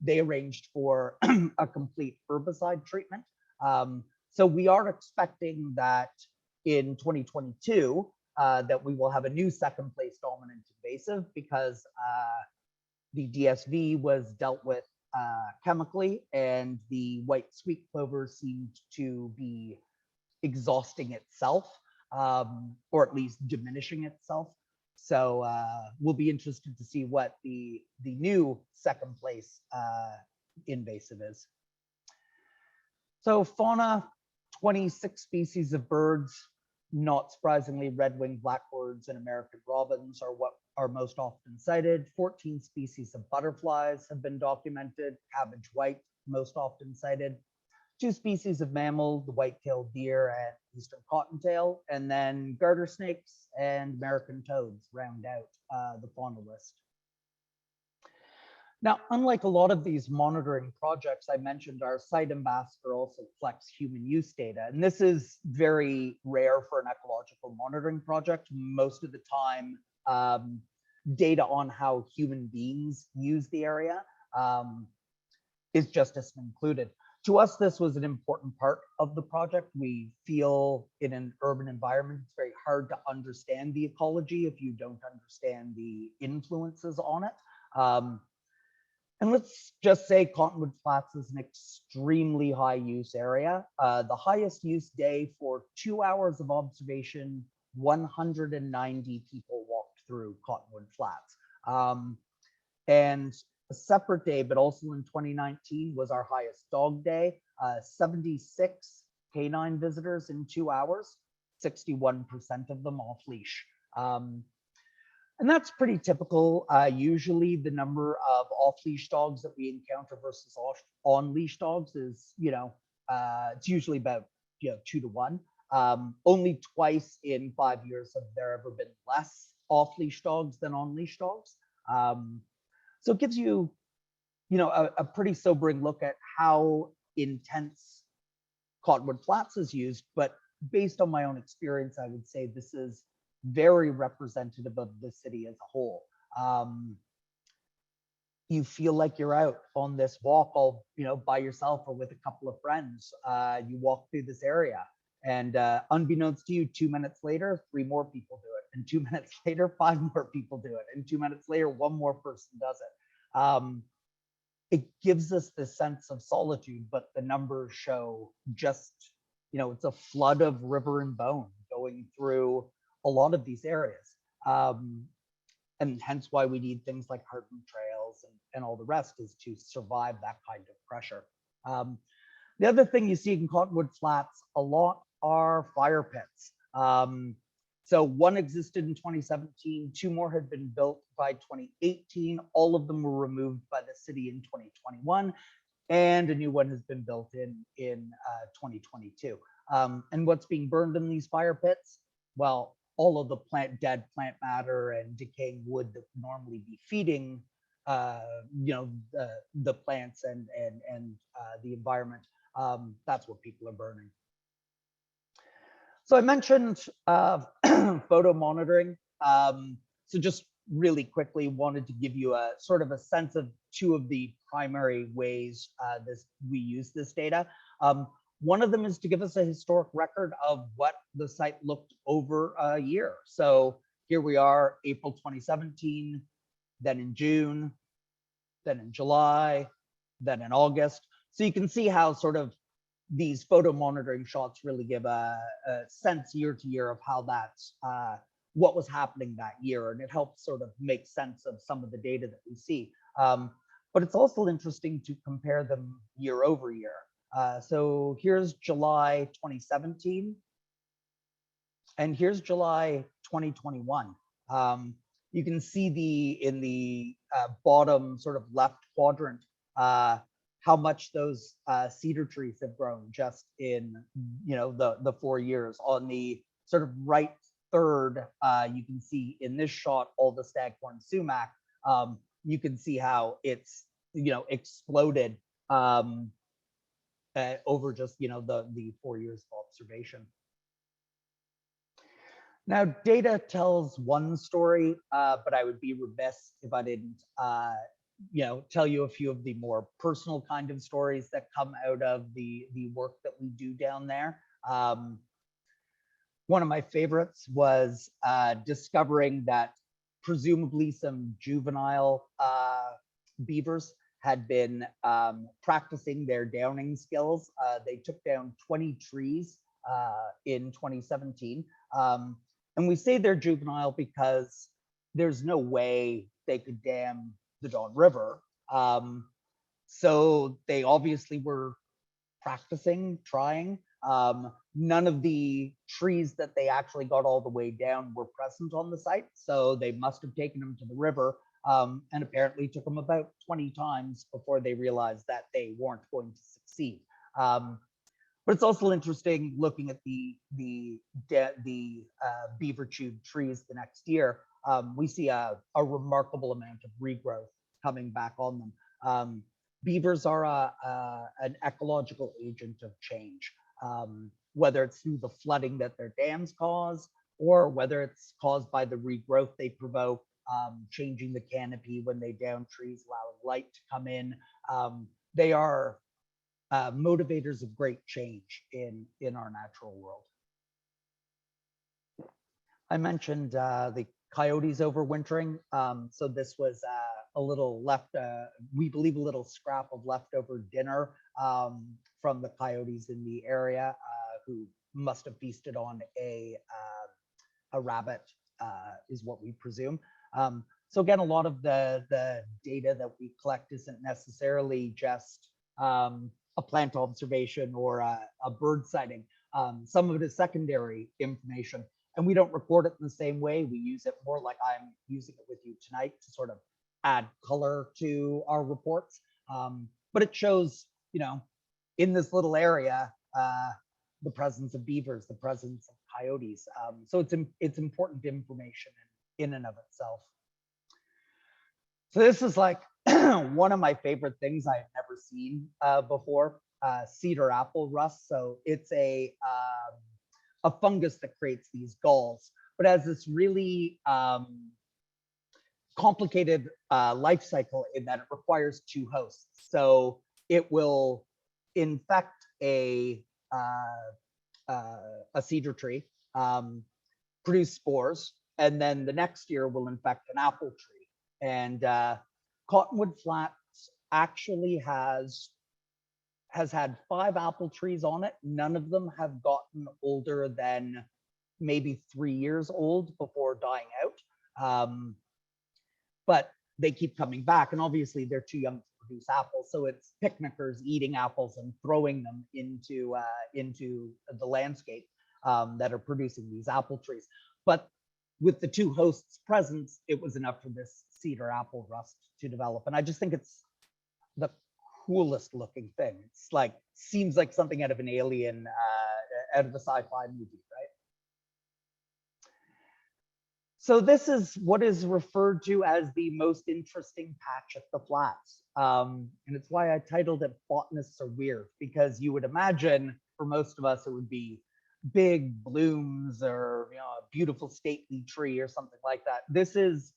they arranged for a complete herbicide treatment. So we are expecting that in 2022, that we will have a new second place dominant invasive, because the DSV was dealt with chemically, and the white sweet clover seemed to be exhausting itself, or at least diminishing itself. So we'll be interested to see what the new second place invasive is. So fauna, 26 species of birds. Not surprisingly, red-winged blackbirds and American robins are what are most often cited. 14 species of butterflies have been documented. Cabbage white, most often cited. 2 species of mammal, the white-tailed deer and eastern cottontail, and then garter snakes and American toads round out the fauna list. Now, unlike a lot of these monitoring projects I mentioned, our site ambassador also collects human use data. And this is very rare for an ecological monitoring project. Most of the time, data on how human beings use the area is just as included. To us, this was an important part of the project. We feel in an urban environment, it's very hard to understand the ecology if you don't understand the influences on it. And let's just say Cottonwood Flats is an extremely high use area. The highest use day for 2 hours of observation, 190 people walked through Cottonwood Flats. And a separate day, but also in 2019, was our highest dog day. 76 canine visitors in 2 hours, 61% of them off leash. And that's pretty typical. Usually the number of off-leash dogs that we encounter versus on-leash dogs is, it's usually about 2 to 1. Only twice in 5 years have there ever been less off-leash dogs than on-leash dogs. So it gives you, a pretty sobering look at how intense Cottonwood Flats is used. But based on my own experience, I would say this is very representative of the city as a whole. You feel like you're out on this walk all, by yourself or with a couple of friends. You walk through this area, and unbeknownst to you, 2 minutes later, 3 more people do it. And 2 minutes later, 5 more people do it. And 2 minutes later, 1 more person does it. It gives us this sense of solitude, but the numbers show just, it's a flood of river and bone going through a lot of these areas. And hence why we need things like hardened trails and all the rest, is to survive that kind of pressure. The other thing you see in Cottonwood Flats a lot are fire pits. So 1 existed in 2017, 2 more had been built by 2018. All of them were removed by the city in 2021, and a new one has been built in 2022. And what's being burned in these fire pits? Well, all of the dead plant matter and decaying wood that would normally be feeding, the plants and the environment. That's what people are burning. So I mentioned photo monitoring. So just really quickly wanted to give you a sort of a sense of 2 of the primary ways we use this data. One of them is to give us a historic record of what the site looked over a year. So here we are, April 2017, then in June, then in July, then in August. So you can see how sort of these photo monitoring shots really give a sense year to year of how that's what was happening that year, and it helps sort of make sense of some of the data that we see. but it's also interesting to compare them year over year. So here's July 2017, and here's July 2021. You can see in the bottom sort of left quadrant how much those cedar trees have grown just in the 4 years. On the sort of right third, you can see in this shot all the staghorn sumac. You can see how it's exploded over just the 4 years of observation. Now, data tells one story, but I would be remiss if I didn't tell you a few of the more personal kind of stories that come out of the work that we do down there. One of my favorites was discovering that presumably some juvenile beavers had been practicing their downing skills. They took down 20 trees in 2017. And we say they're juvenile because there's no way they could dam the Don River. So they obviously were practicing, trying. None of the trees that they actually got all the way down were present on the site. So they must have taken them to the river, and apparently took them about 20 times before they realized that they weren't going to succeed. But it's also interesting looking at the beaver chewed trees the next year. We see a remarkable amount of regrowth coming back on them. Beavers are an ecological agent of change, whether it's through the flooding that their dams cause, or whether it's caused by the regrowth they provoke, changing the canopy when they down trees, allowing light to come in. They are motivators of great change in our natural world. I mentioned the coyotes overwintering. So this was a little we believe a little scrap of leftover dinner from the coyotes in the area, who must have feasted on a rabbit, is what we presume. So again, a lot of the data that we collect isn't necessarily just a plant observation or a bird sighting. Some of it is secondary information, and we don't record it in the same way. We use it more like I'm using it with you tonight to sort of add color to our reports. But it shows, in this little area, the presence of beavers, the presence of coyotes. So it's important information in and of itself. So this is like one of my favorite things I had never seen before, cedar apple rust. So it's a fungus that creates these galls, but has this really complicated life cycle in that it requires two hosts. So it will infect a cedar tree, produce spores, and then the next year will infect an apple tree. And Cottonwood Flats actually has had 5 apple trees on it. None of them have gotten older than maybe 3 years old before dying out. But they keep coming back, and obviously they're too young to produce apples. So it's picnickers eating apples and throwing them into the landscape that are producing these apple trees. But with the 2 hosts present, it was enough for this cedar apple rust to develop. And I just think it's the coolest looking thing. It's like, seems like something out of an alien, out of a sci-fi movie, right? So this is what is referred to as the most interesting patch at the flats. And it's why I titled it Botanists Are Weird, because you would imagine for most of us, it would be big blooms or a beautiful stately tree or something like that. This is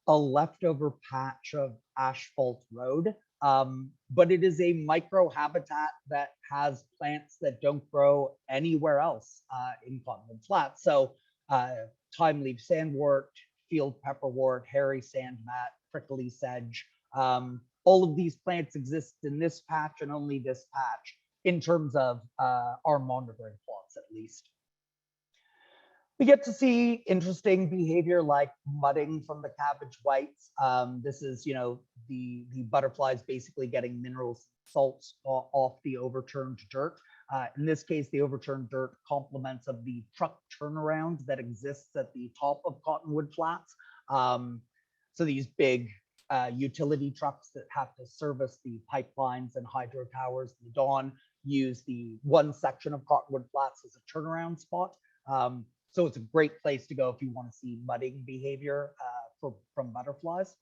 a leftover patch of asphalt road, but it is a micro habitat that has plants that don't grow anywhere else in Cottonwood Flats. So time-leaf sandwort, field pepperwort, hairy sandmat, prickly sedge. All of these plants exist in this patch and only this patch in terms of our monitoring plots, at least. We get to see interesting behavior like mudding from the cabbage whites. This is, the butterflies basically getting minerals, salts off the overturned dirt. In this case, the overturned dirt complements of the truck turnaround that exists at the top of Cottonwood Flats. So these big utility trucks that have to service the pipelines and hydro towers in the dawn use the one section of Cottonwood Flats as a turnaround spot. So it's a great place to go if you want to see mudding behavior from butterflies.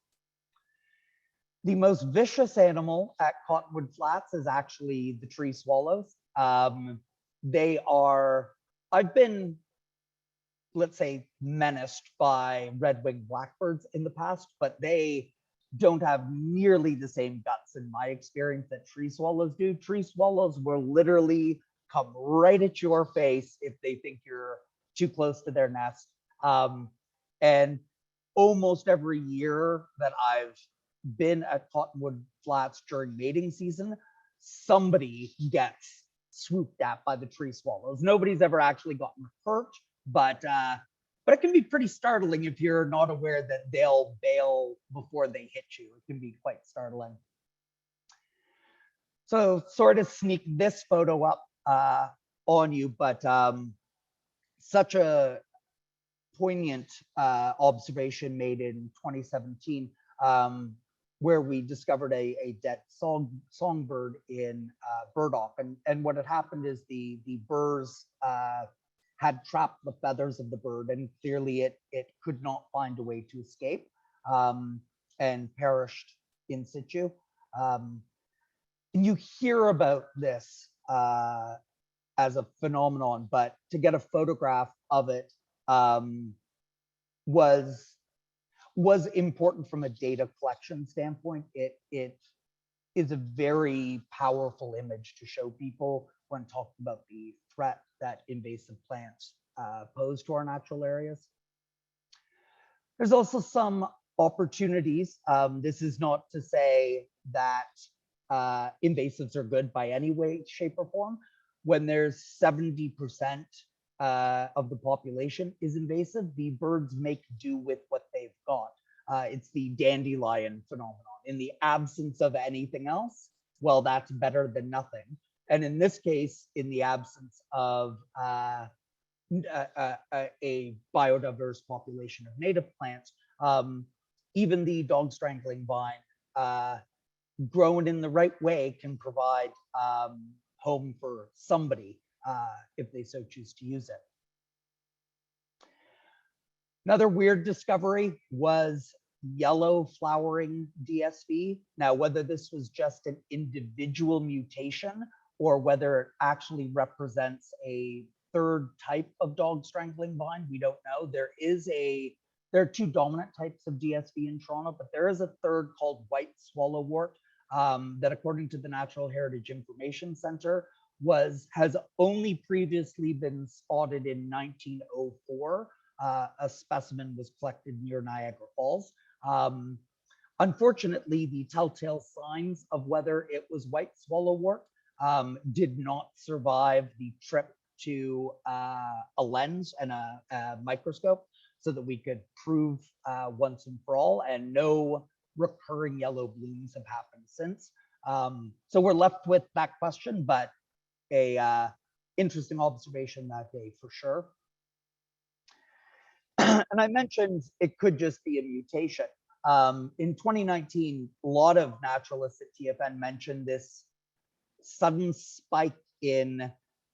The most vicious animal at Cottonwood Flats is actually the tree swallows. They are, I've been, let's say, menaced by red-winged blackbirds in the past, but they don't have nearly the same guts in my experience that tree swallows do. Tree swallows will literally come right at your face if they think you're too close to their nest. And almost every year that I've been at Cottonwood Flats during mating season, somebody gets swooped at by the tree swallows. Nobody's ever actually gotten hurt, but it can be pretty startling if you're not aware that they'll bail before they hit you. It can be quite startling. So sort of sneak this photo up on you, but such a poignant observation made in 2017 where we discovered a dead songbird in burdock. And what had happened is the burrs had trapped the feathers of the bird, and clearly it could not find a way to escape and perished in situ. And you hear about this as a phenomenon, but to get a photograph of it was important from a data collection standpoint. It is a very powerful image to show people when talking about the threat that invasive plants pose to our natural areas. There's also some opportunities. This is not to say that invasives are good by any way, shape, or form. When there's 70% of the population is invasive, the birds make do with what they've got. It's the dandelion phenomenon. In the absence of anything else, well, that's better than nothing. And in this case, in the absence of a biodiverse population of native plants, even the dog strangling vine, grown in the right way, can provide home for somebody if they so choose to use it. Another weird discovery was yellow flowering DSV. Now, whether this was just an individual mutation or whether it actually represents a third type of dog strangling vine, we don't know. There are two dominant types of DSV in Toronto, but there is a third called white swallowwort that, according to the Natural Heritage Information Center, has only previously been spotted in 1904. A specimen was collected near Niagara Falls. Unfortunately, the telltale signs of whether it was white swallowwort did not survive the trip to a lens and a microscope so that we could prove once and for all, and no recurring yellow blooms have happened since. So we're left with that question, but a interesting observation that day for sure. And I mentioned it could just be a mutation. In 2019, a lot of naturalists at TFN mentioned this sudden spike in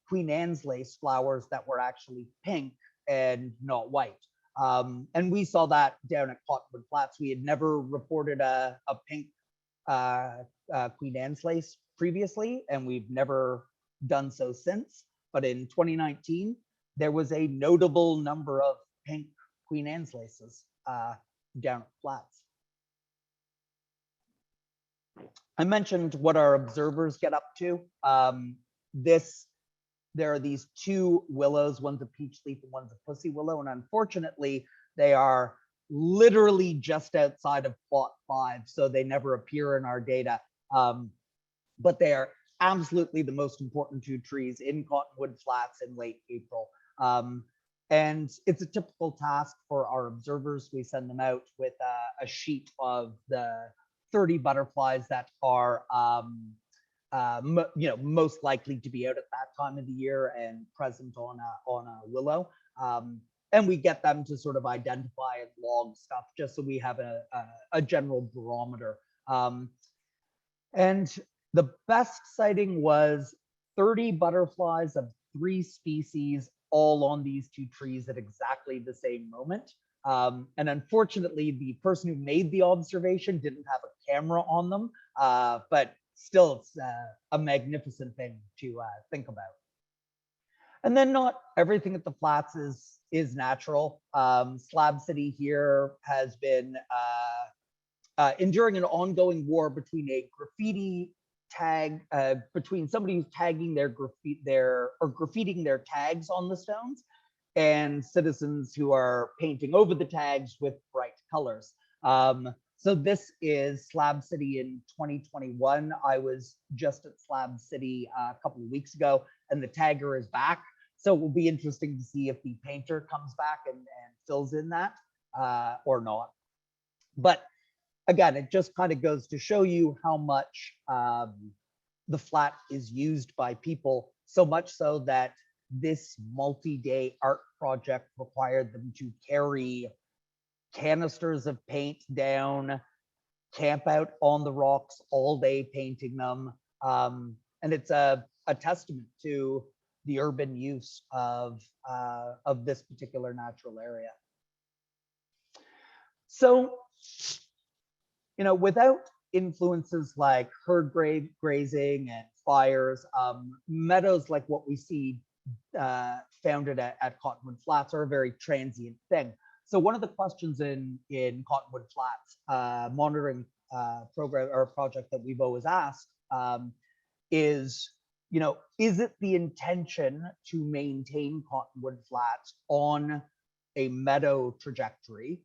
Queen Anne's lace flowers that were actually pink and not white. And we saw that down at Cottonwood Flats. We had never reported a pink Queen Anne's lace previously, and we've never done so since. But in 2019, there was a notable number of pink Queen Anne's laces down at Flats. I mentioned what our observers get up to. There are these two willows, one's a peach leaf and one's a pussy willow, and unfortunately, they are literally just outside of plot 5, so they never appear in our data. But they are absolutely the most important two trees in Cottonwood Flats in late April. And it's a typical task for our observers. We send them out with a sheet of the 30 butterflies that are most likely to be out at that time of the year and present on a willow. And we get them to sort of identify and log stuff just so we have a general barometer. And the best sighting was 30 butterflies of 3 species all on these 2 trees at exactly the same moment. And unfortunately, the person who made the observation didn't have a camera on them, but still, it's a magnificent thing to think about. And then not everything at the flats is natural. Slab City here has been enduring an ongoing war between a graffiti tag, between somebody who's tagging their graffitiing their tags on the stones, and citizens who are painting over the tags with bright colors. So this is Slab City in 2021. I was just at Slab City a couple of weeks ago, and the tagger is back. So it will be interesting to see if the painter comes back and fills in that or not. But again, it just kind of goes to show you how much the flat is used by people, so much so that this multi-day art project required them to carry canisters of paint down, camp out on the rocks all day painting them. And it's a testament to the urban use of this particular natural area. So, without influences like herd grazing and fires, meadows like what we see founded at Cottonwood Flats are a very transient thing. So one of the questions in Cottonwood Flats monitoring program or project that we've always asked is it the intention to maintain Cottonwood Flats on a meadow trajectory,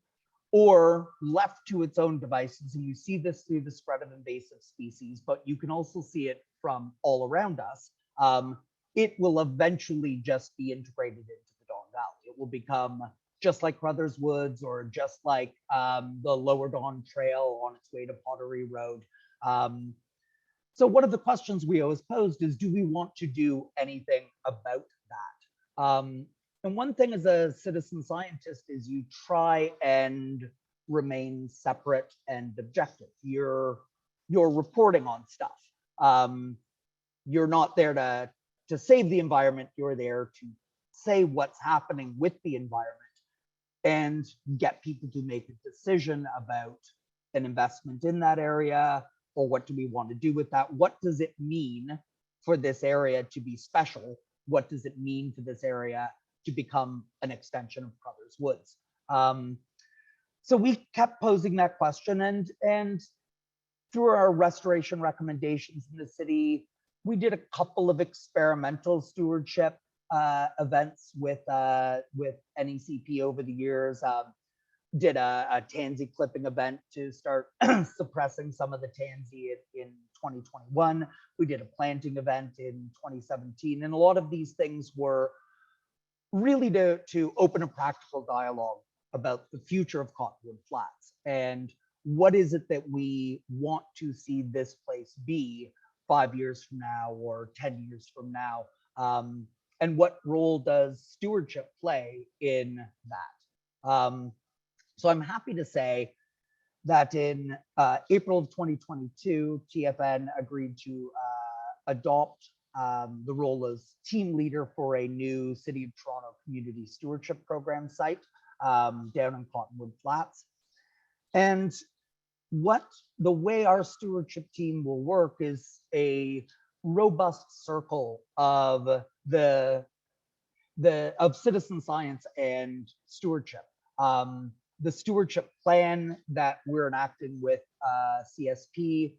or left to its own devices? And you see this through the spread of invasive species, but you can also see it from all around us. It will eventually just be integrated into the Don Valley. It will become just like Crothers Woods, or just like the Lower Don Trail on its way to Pottery Road. So one of the questions we always posed is, do we want to do anything about that? And one thing as a citizen scientist is you try and remain separate and objective. You're reporting on stuff. You're not there to save the environment. You're there to say what's happening with the environment and get people to make a decision about an investment in that area, or what do we want to do with that? What does it mean for this area to be special? What does it mean for this area to become an extension of Crothers Woods? So we kept posing that question, and through our restoration recommendations in the city, we did a couple of experimental stewardship events with NECP over the years. Did a tansy clipping event to start suppressing some of the tansy in 2021. We did a planting event in 2017, and a lot of these things were really to open a practical dialogue about the future of Cottonwood Flats and what is it that we want to see this place be 5 years from now or 10 years from now, and what role does stewardship play in that? So I'm happy to say that in April of 2022, TFN agreed to adopt the role as team leader for a new City of Toronto Community Stewardship Program site down in Cottonwood Flats. And the way our stewardship team will work is a robust circle of of citizen science and stewardship. The stewardship plan that we're enacting with CSP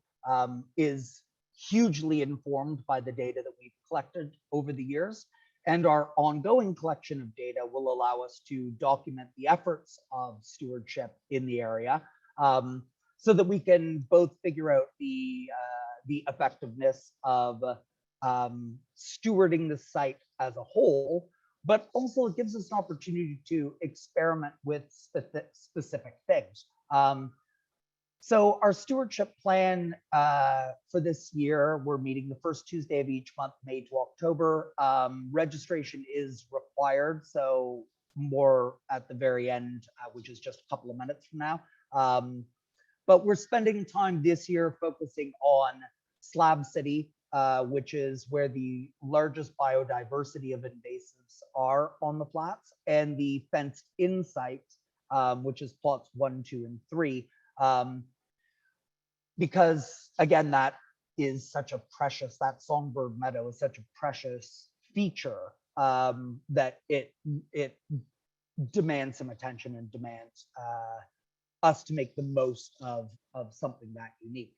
is hugely informed by the data that we've collected over the years, and our ongoing collection of data will allow us to document the efforts of stewardship in the area, so that we can both figure out the effectiveness of stewarding the site as a whole, but also it gives us an opportunity to experiment with specific things. So our stewardship plan for this year, we're meeting the first Tuesday of each month, May to October. Registration is required, so more at the very end, which is just a couple of minutes from now. But we're spending time this year focusing on Slab City, which is where the largest biodiversity of invasives are on the flats, and the fenced in site, which is plots 1, 2, and 3. Because again, that is such a precious, that songbird meadow is such a precious feature that it demands some attention and demands us to make the most of something that unique.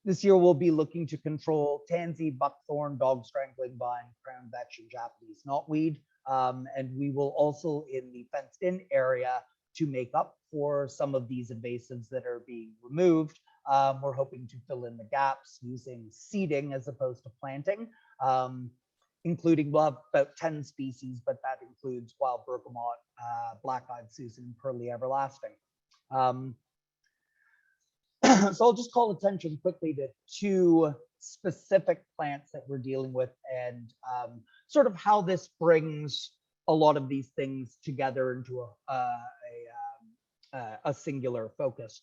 This year we'll be looking to control tansy, buckthorn, dog strangling vine, crown vetch, and Japanese knotweed. And we will also, in the fenced in area, to make up for some of these invasives that are being removed, we're hoping to fill in the gaps using seeding as opposed to planting, including, we'll have about 10 species, but that includes wild bergamot, black-eyed Susan, and pearly everlasting. So I'll just call attention quickly to 2 specific plants that we're dealing with, and sort of how this brings a lot of these things together into a singular focus.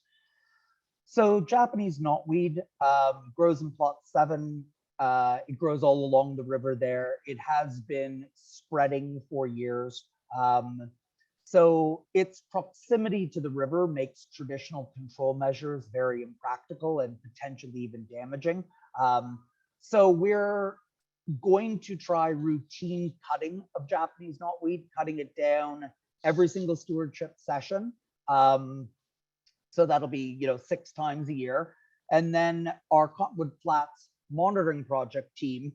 So Japanese knotweed grows in plot 7. It grows all along the river there. It has been spreading for years. So its proximity to the river makes traditional control measures very impractical and potentially even damaging. So we're going to try routine cutting of Japanese knotweed, cutting it down every single stewardship session. So that'll be, 6 times a year. And then our Cottonwood Flats monitoring project team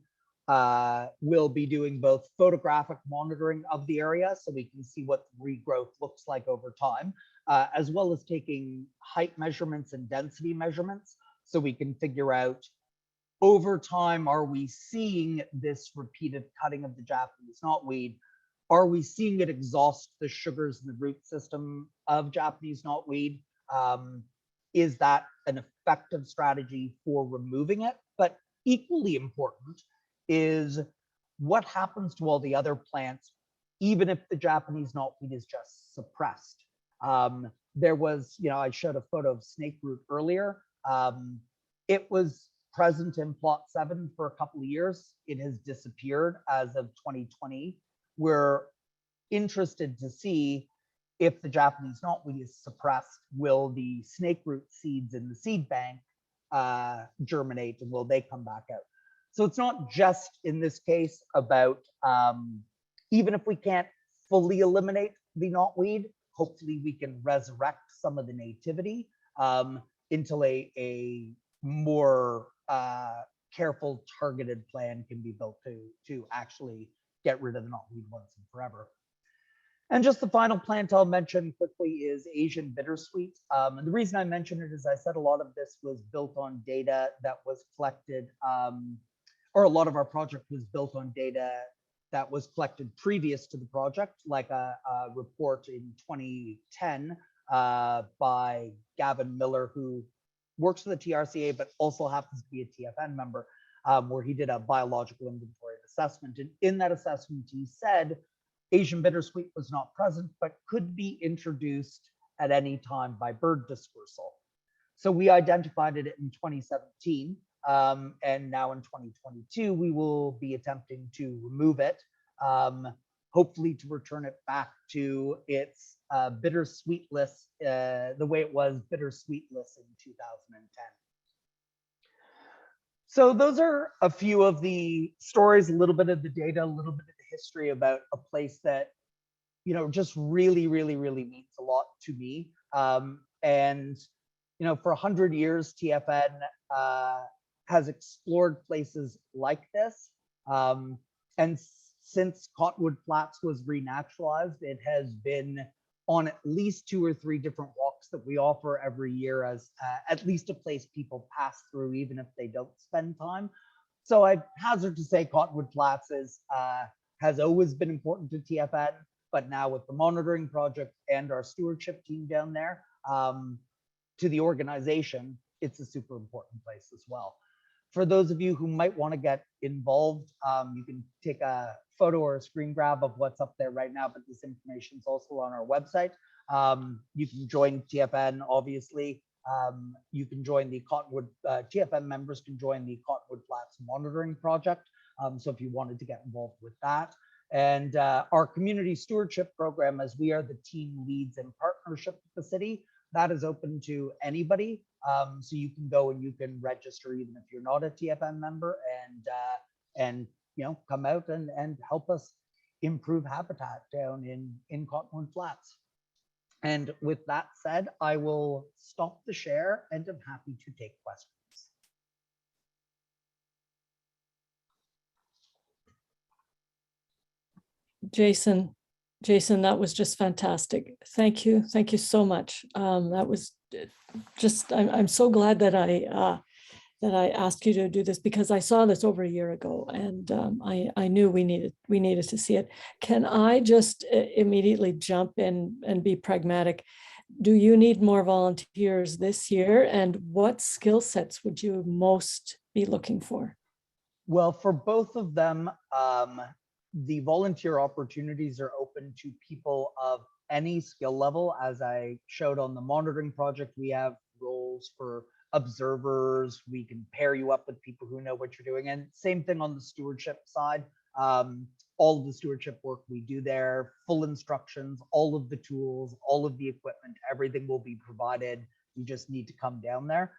will be doing both photographic monitoring of the area so we can see what the regrowth looks like over time, as well as taking height measurements and density measurements so we can figure out over time, are we seeing this repeated cutting of the Japanese knotweed? Are we seeing it exhaust the sugars in the root system of Japanese knotweed? Is that an effective strategy for removing it? But equally important is what happens to all the other plants, even if the Japanese knotweed is just suppressed. There was, I showed a photo of snake root earlier. It was present in plot 7 for a couple of years. It has disappeared as of 2020. We're interested to see if the Japanese knotweed is suppressed, will the snake root seeds in the seed bank germinate, and will they come back out? So it's not just in this case about, even if we can't fully eliminate the knotweed, hopefully we can resurrect some of the nativity until a more careful, targeted plan can be built to actually get rid of the knotweed once and forever. And just the final plant I'll mention quickly is Asian bittersweet. And the reason I mention it is I said a lot of this was built on data that was collected, or a lot of our project was built on data that was collected previous to the project, like a report in 2010 by Gavin Miller, who works for the TRCA, but also happens to be a TFN member, where he did a biological inventory assessment. And in that assessment, he said Asian bittersweet was not present, but could be introduced at any time by bird dispersal. So we identified it in 2017, and now in 2022, we will be attempting to remove it, hopefully to return it back to its bittersweetless, the way it was bittersweetless in 2010. So those are a few of the stories, a little bit of the data, a little bit of the history about a place that, just really, really, really means a lot to me. And, for 100 years, TFN has explored places like this. And since Cottonwood Flats was renaturalized, it has been on at least 2 or 3 different walks that we offer every year as at least a place people pass through, even if they don't spend time. So I hazard to say Cottonwood Flats has always been important to TFN, but now with the monitoring project and our stewardship team down there, to the organization, it's a super important place as well. For those of you who might want to get involved, you can take a photo or a screen grab of what's up there right now, but this information is also on our website. You can join TFN, obviously. You can join the Cottonwood, TFN members can join the Cottonwood Flats monitoring project. So if you wanted to get involved with that. And our community stewardship program, as we are the team leads in partnership with the city, that is open to anybody. So you can go and you can register even if you're not a TFN member, and you know, come out and help us improve habitat down in Cottonwood Flats. And with that said, I will stop the share and I'm happy to take questions. Jason, that was just fantastic. Thank you so much. That was just, I'm so glad that I asked you to do this, because I saw this over a year ago, and I knew we needed to see it. Can I just immediately jump in and be pragmatic? Do you need more volunteers this year, and what skill sets would you most be looking for? Well, for both of them, the volunteer opportunities are open to people of any skill level. As I showed on the monitoring project, we have roles for observers. We can pair you up with people who know what you're doing. And same thing on the stewardship side. All of the stewardship work we do there, full instructions, all of the tools, all of the equipment, everything will be provided. You just need to come down there.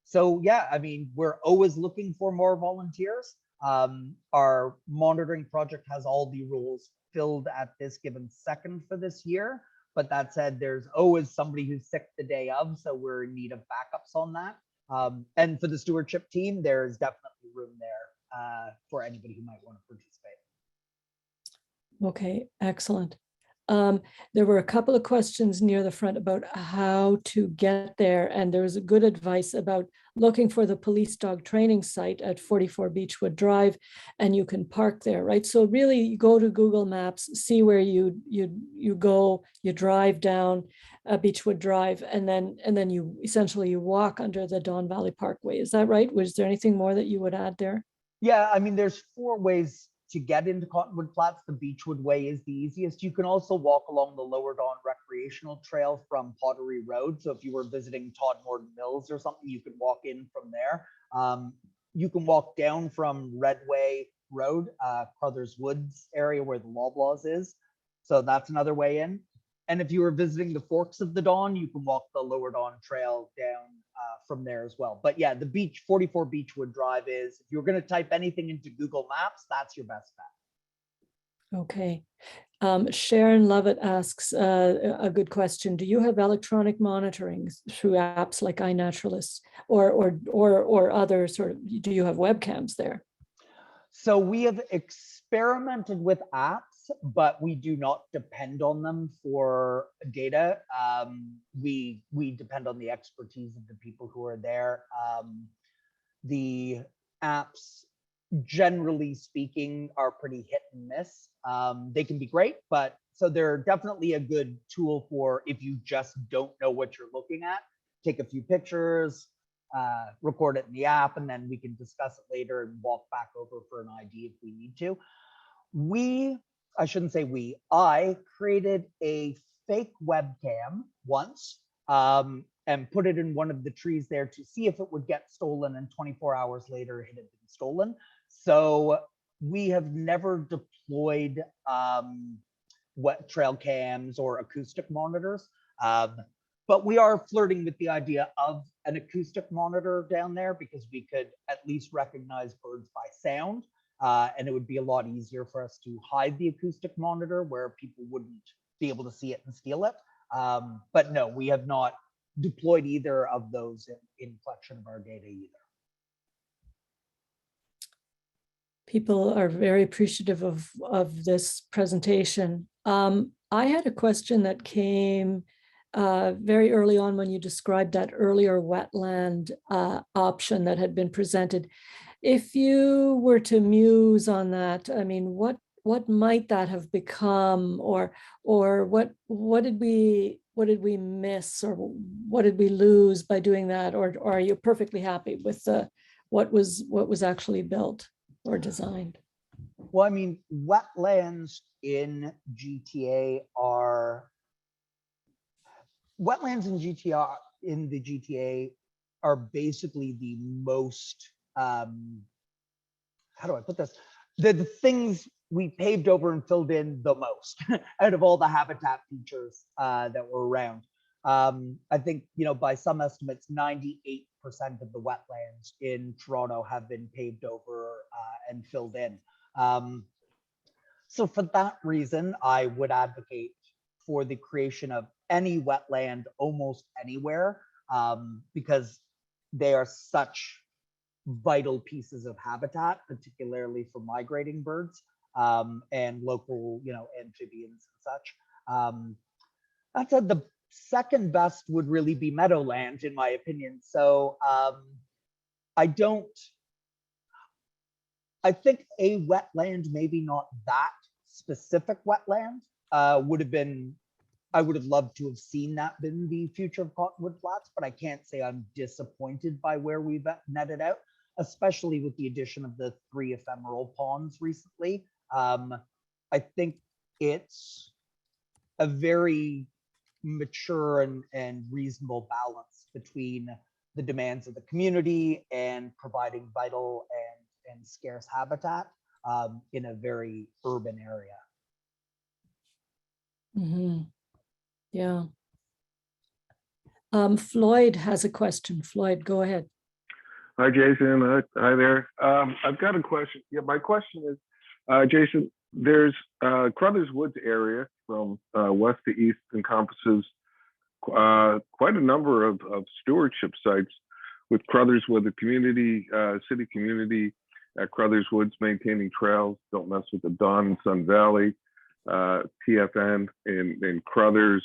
So yeah, I mean, we're always looking for more volunteers. Our monitoring project has all the roles filled at this given second for this year. But that said, there's always somebody who's sick the day of, so we're in need of backups on that. And for the stewardship team, there's definitely room there for anybody who might want to participate. Okay, excellent. There were a couple of questions near the front about how to get there, and there was a good advice about looking for the police dog training site at 44 Beechwood Drive, and you can park there, right? So really, you go to Google Maps, see where you go, you drive down Beechwood Drive, and then you essentially you walk under the Don Valley Parkway. Is that right? Was there anything more that you would add there? Yeah, I mean, there's 4 ways to get into Cottonwood Flats. The Beechwood Way is the easiest. You can also walk along the Lower Don Recreational Trail from Pottery Road. So if you were visiting Todmorden Mills or something, you could walk in from there. You can walk down from Redway Road, Crothers Woods area where the Loblaws is. So that's another way in. And if you were visiting the Forks of the Don, you can walk the Lower Don Trail down from there as well. But yeah, the 44 Beechwood Drive is, if you're going to type anything into Google Maps, that's your best bet. Okay. Sharon Lovett asks a good question. Do you have electronic monitoring through apps like iNaturalist or other sort of, do you have webcams there? So we have experimented with apps, but we do not depend on them for data. We depend on the expertise of the people who are there. The apps, generally speaking, are pretty hit and miss. They can be great, but so they're definitely a good tool for if you just don't know what you're looking at. Take a few pictures, record it in the app, and then we can discuss it later and walk back over for an ID if we need to. I created a fake webcam once and put it in one of the trees there to see if it would get stolen, and 24 hours later it had been stolen. So we have never deployed wet trail cams or acoustic monitors. But we are flirting with the idea of an acoustic monitor down there, because we could at least recognize birds by sound. And it would be a lot easier for us to hide the acoustic monitor where people wouldn't be able to see it and steal it. But no, we have not deployed either of those in collection of our data either. People are very appreciative of this presentation. I had a question that came very early on when you described that earlier wetland option that had been presented. If you were to muse on that, I mean, what might that have become, or what did we miss, or what did we lose by doing that, or are you perfectly happy with what was actually built or designed? Well, I mean, wetlands in GTA are wetlands in the GTA are basically the most how do I put this? The things we paved over and filled in the most out of all the habitat features that were around. I think, by some estimates, 98% of the wetlands in Toronto have been paved over and filled in. So for that reason, I would advocate for the creation of any wetland almost anywhere, because they are such vital pieces of habitat, particularly for migrating birds and local, amphibians and such. That said, the second best would really be meadowland, in my opinion. So I think a wetland, maybe not that specific wetland, I would have loved to have seen that been the future of Cottonwood Flats, but I can't say I'm disappointed by where we've netted out, especially with the addition of the 3 ephemeral ponds recently. I think it's a very mature and reasonable balance between the demands of the community and providing vital and scarce habitat in a very urban area. Mm-hmm. Yeah. Floyd has a question. Floyd, go ahead. Hi, Jason. Hi there. I've got a question. Yeah, my question is, Jason, there's Crothers Woods area from west to east encompasses quite a number of stewardship sites, with Crothers with a community, city community at Crothers Woods maintaining trails, Don't Mess with the Don in Sun Valley, TFN in Crothers,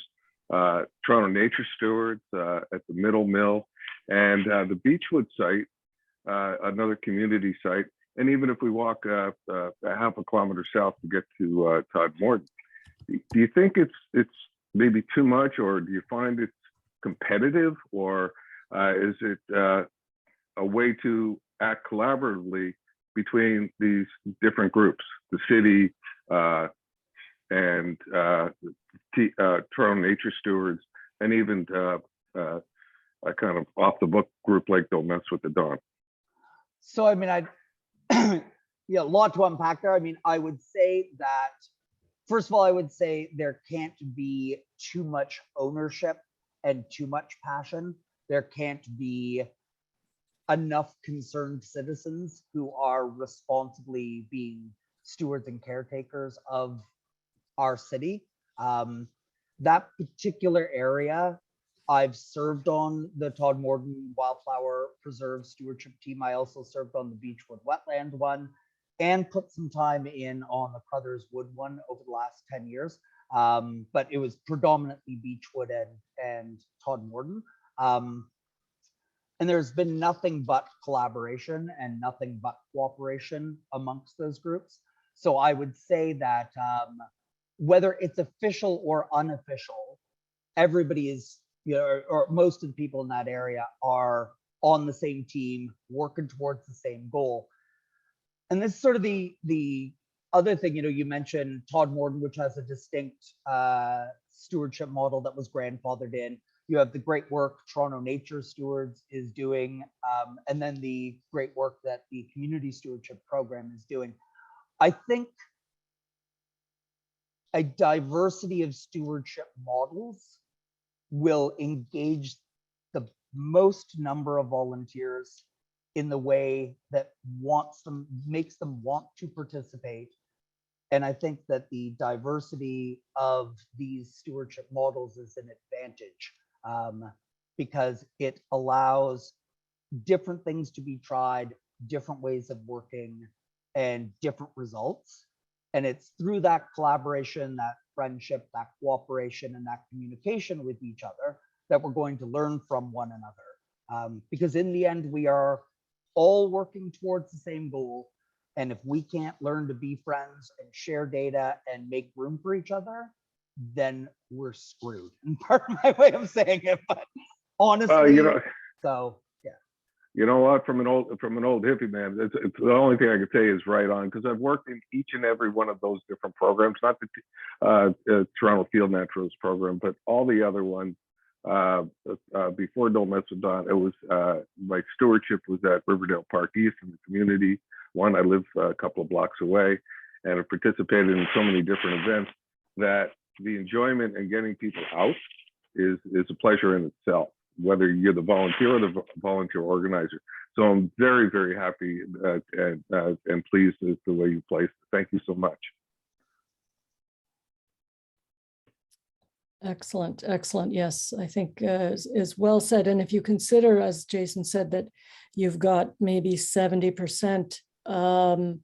Toronto Nature Stewards at the Middle Mill, and the Beechwood site, another community site. And even if we walk a half a kilometer south to get to Todmorden, do you think it's maybe too much, or do you find it's competitive, or is it a way to act collaboratively between these different groups, the city and Toronto Nature Stewards, and even a kind of off the book group like Don't Mess with the Don? So, I mean, a lot to unpack there. I mean, I would say that, first of all, I would say there can't be too much ownership and too much passion. There can't be enough concerned citizens who are responsibly being stewards and caretakers of our city. That particular area, I've served on the Todmorden Wildflower Preserve Stewardship team. I also served on the Beechwood Wetland one, and put some time in on the Crothers Wood one over the last 10 years. But it was predominantly Beechwood and Todmorden. And there's been nothing but collaboration and nothing but cooperation amongst those groups. So I would say that whether it's official or unofficial, everybody is, or most of the people in that area are on the same team, working towards the same goal. And this is sort of the other thing, you mentioned Todmorden, which has a distinct stewardship model that was grandfathered in. You have the great work Toronto Nature Stewards is doing, and then the great work that the Community Stewardship Program is doing. I think a diversity of stewardship models will engage the most number of volunteers in the way that makes them want to participate. And I think that the diversity of these stewardship models is an advantage, because it allows different things to be tried, different ways of working, and different results. And it's through that collaboration, that friendship, that cooperation, and that communication with each other that we're going to learn from one another. Because in the end, we are all working towards the same goal. And if we can't learn to be friends and share data and make room for each other, then we're screwed. And part of my way of saying it, but honestly, you know, so yeah. you know what? From an old hippie man, it's the only thing I could say is right on, because I've worked in each and every one of those different programs, not the Toronto Field Naturalists program, but all the other ones. Before Don't Mess with Don, it was my stewardship was at Riverdale Park East in the community one. I live a couple of blocks away, and I participated in so many different events that the enjoyment and getting people out is a pleasure in itself, whether you're the volunteer or the volunteer organizer. So I'm very, very happy and pleased with the way you placed it. Thank you so much. Excellent, excellent. Yes, I think is well said. And if you consider, as Jason said, that you've got maybe 70%, 70%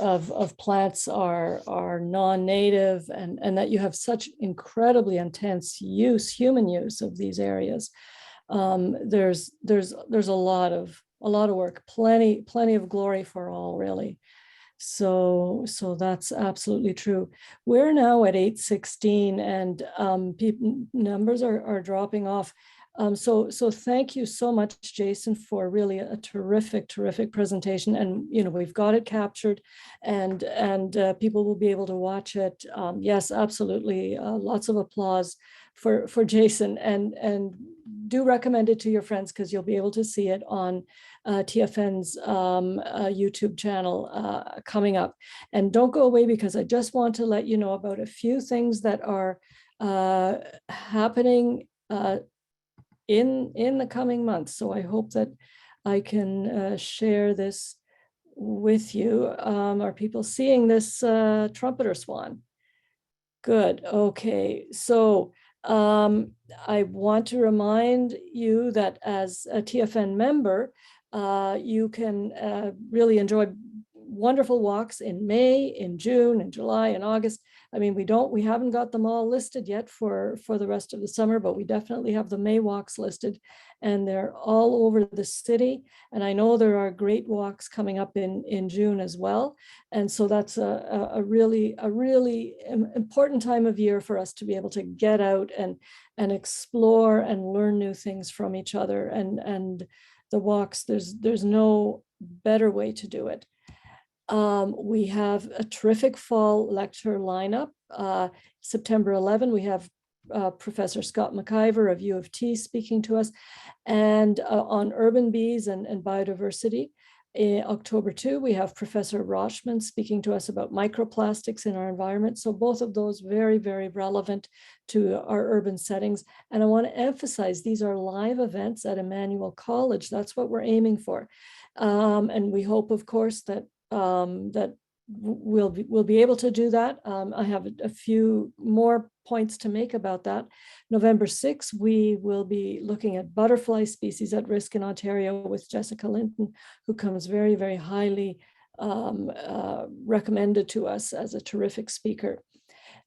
of plants are non-native, and that you have such incredibly intense use, human use of these areas. There's a lot of work, plenty of glory for all, really. So that's absolutely true. We're now at 8:16, and numbers are dropping off. So thank you so much, Jason, for really a terrific presentation. And we've got it captured, and people will be able to watch it. Yes, absolutely. Lots of applause for Jason, and do recommend it to your friends, because you'll be able to see it on TFN's YouTube channel coming up. And don't go away, because I just want to let you know about a few things that are happening in the coming months. So I hope that I can share this with you. Are people seeing this trumpeter swan? Good. Okay. So I want to remind you that as a TFN member, you can really enjoy wonderful walks in May, in June, in July, and August. I mean, we haven't got them all listed yet for the rest of the summer, but we definitely have the May walks listed, and they're all over the city. And I know there are great walks coming up in June as well. And so that's a really important time of year for us to be able to get out and explore and learn new things from each other. And the walks, there's no better way to do it. We have a terrific fall lecture lineup. September 11, we have Professor Scott McIver of U of T speaking to us, and on urban bees and biodiversity. In October 2, we have Professor Rochman speaking to us about microplastics in our environment. So both of those very, very relevant to our urban settings. And I want to emphasize, these are live events at Emmanuel College. That's what we're aiming for. And we hope, of course, that we'll be able to do that. I have a few more points to make about that. November 6th, we will be looking at butterfly species at risk in Ontario with Jessica Linton, who comes very, very highly recommended to us as a terrific speaker.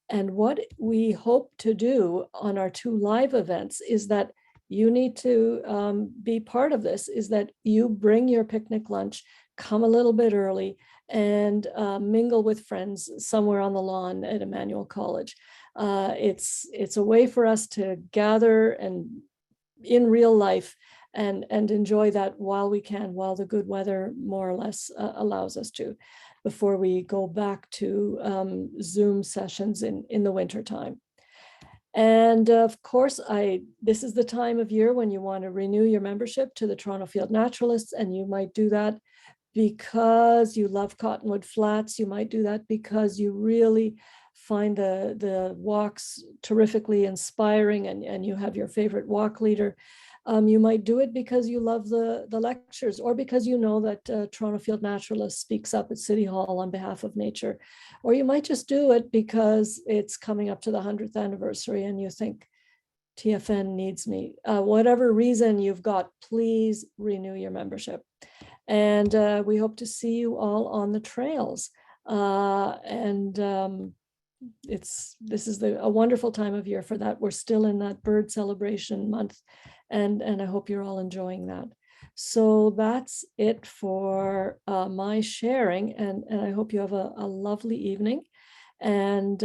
And what we hope to do on our 2 live events is that you need to be part of this, is that you bring your picnic lunch, come a little bit early, and mingle with friends somewhere on the lawn at Emmanuel College. It's a way for us to gather and in real life and enjoy that while we can, while the good weather more or less allows us to, before we go back to Zoom sessions in the winter time. And of course, this is the time of year when you want to renew your membership to the Toronto Field Naturalists, and you might do that because you love Cottonwood Flats. You might do that because you really find the walks terrifically inspiring, and you have your favorite walk leader. You might do it because you love the lectures, or because you know that Toronto Field Naturalist speaks up at City Hall on behalf of nature. Or you might just do it because it's coming up to the 100th anniversary and you think, TFN needs me. Whatever reason you've got, please renew your membership. And we hope to see you all on the trails. This is a wonderful time of year for that. We're still in that bird celebration month, and I hope you're all enjoying that. So that's it for my sharing, and I hope you have a lovely evening. And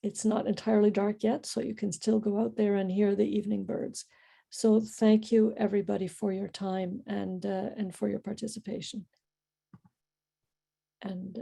it's not entirely dark yet, so you can still go out there and hear the evening birds. So thank you, everybody, for your time and for your participation. And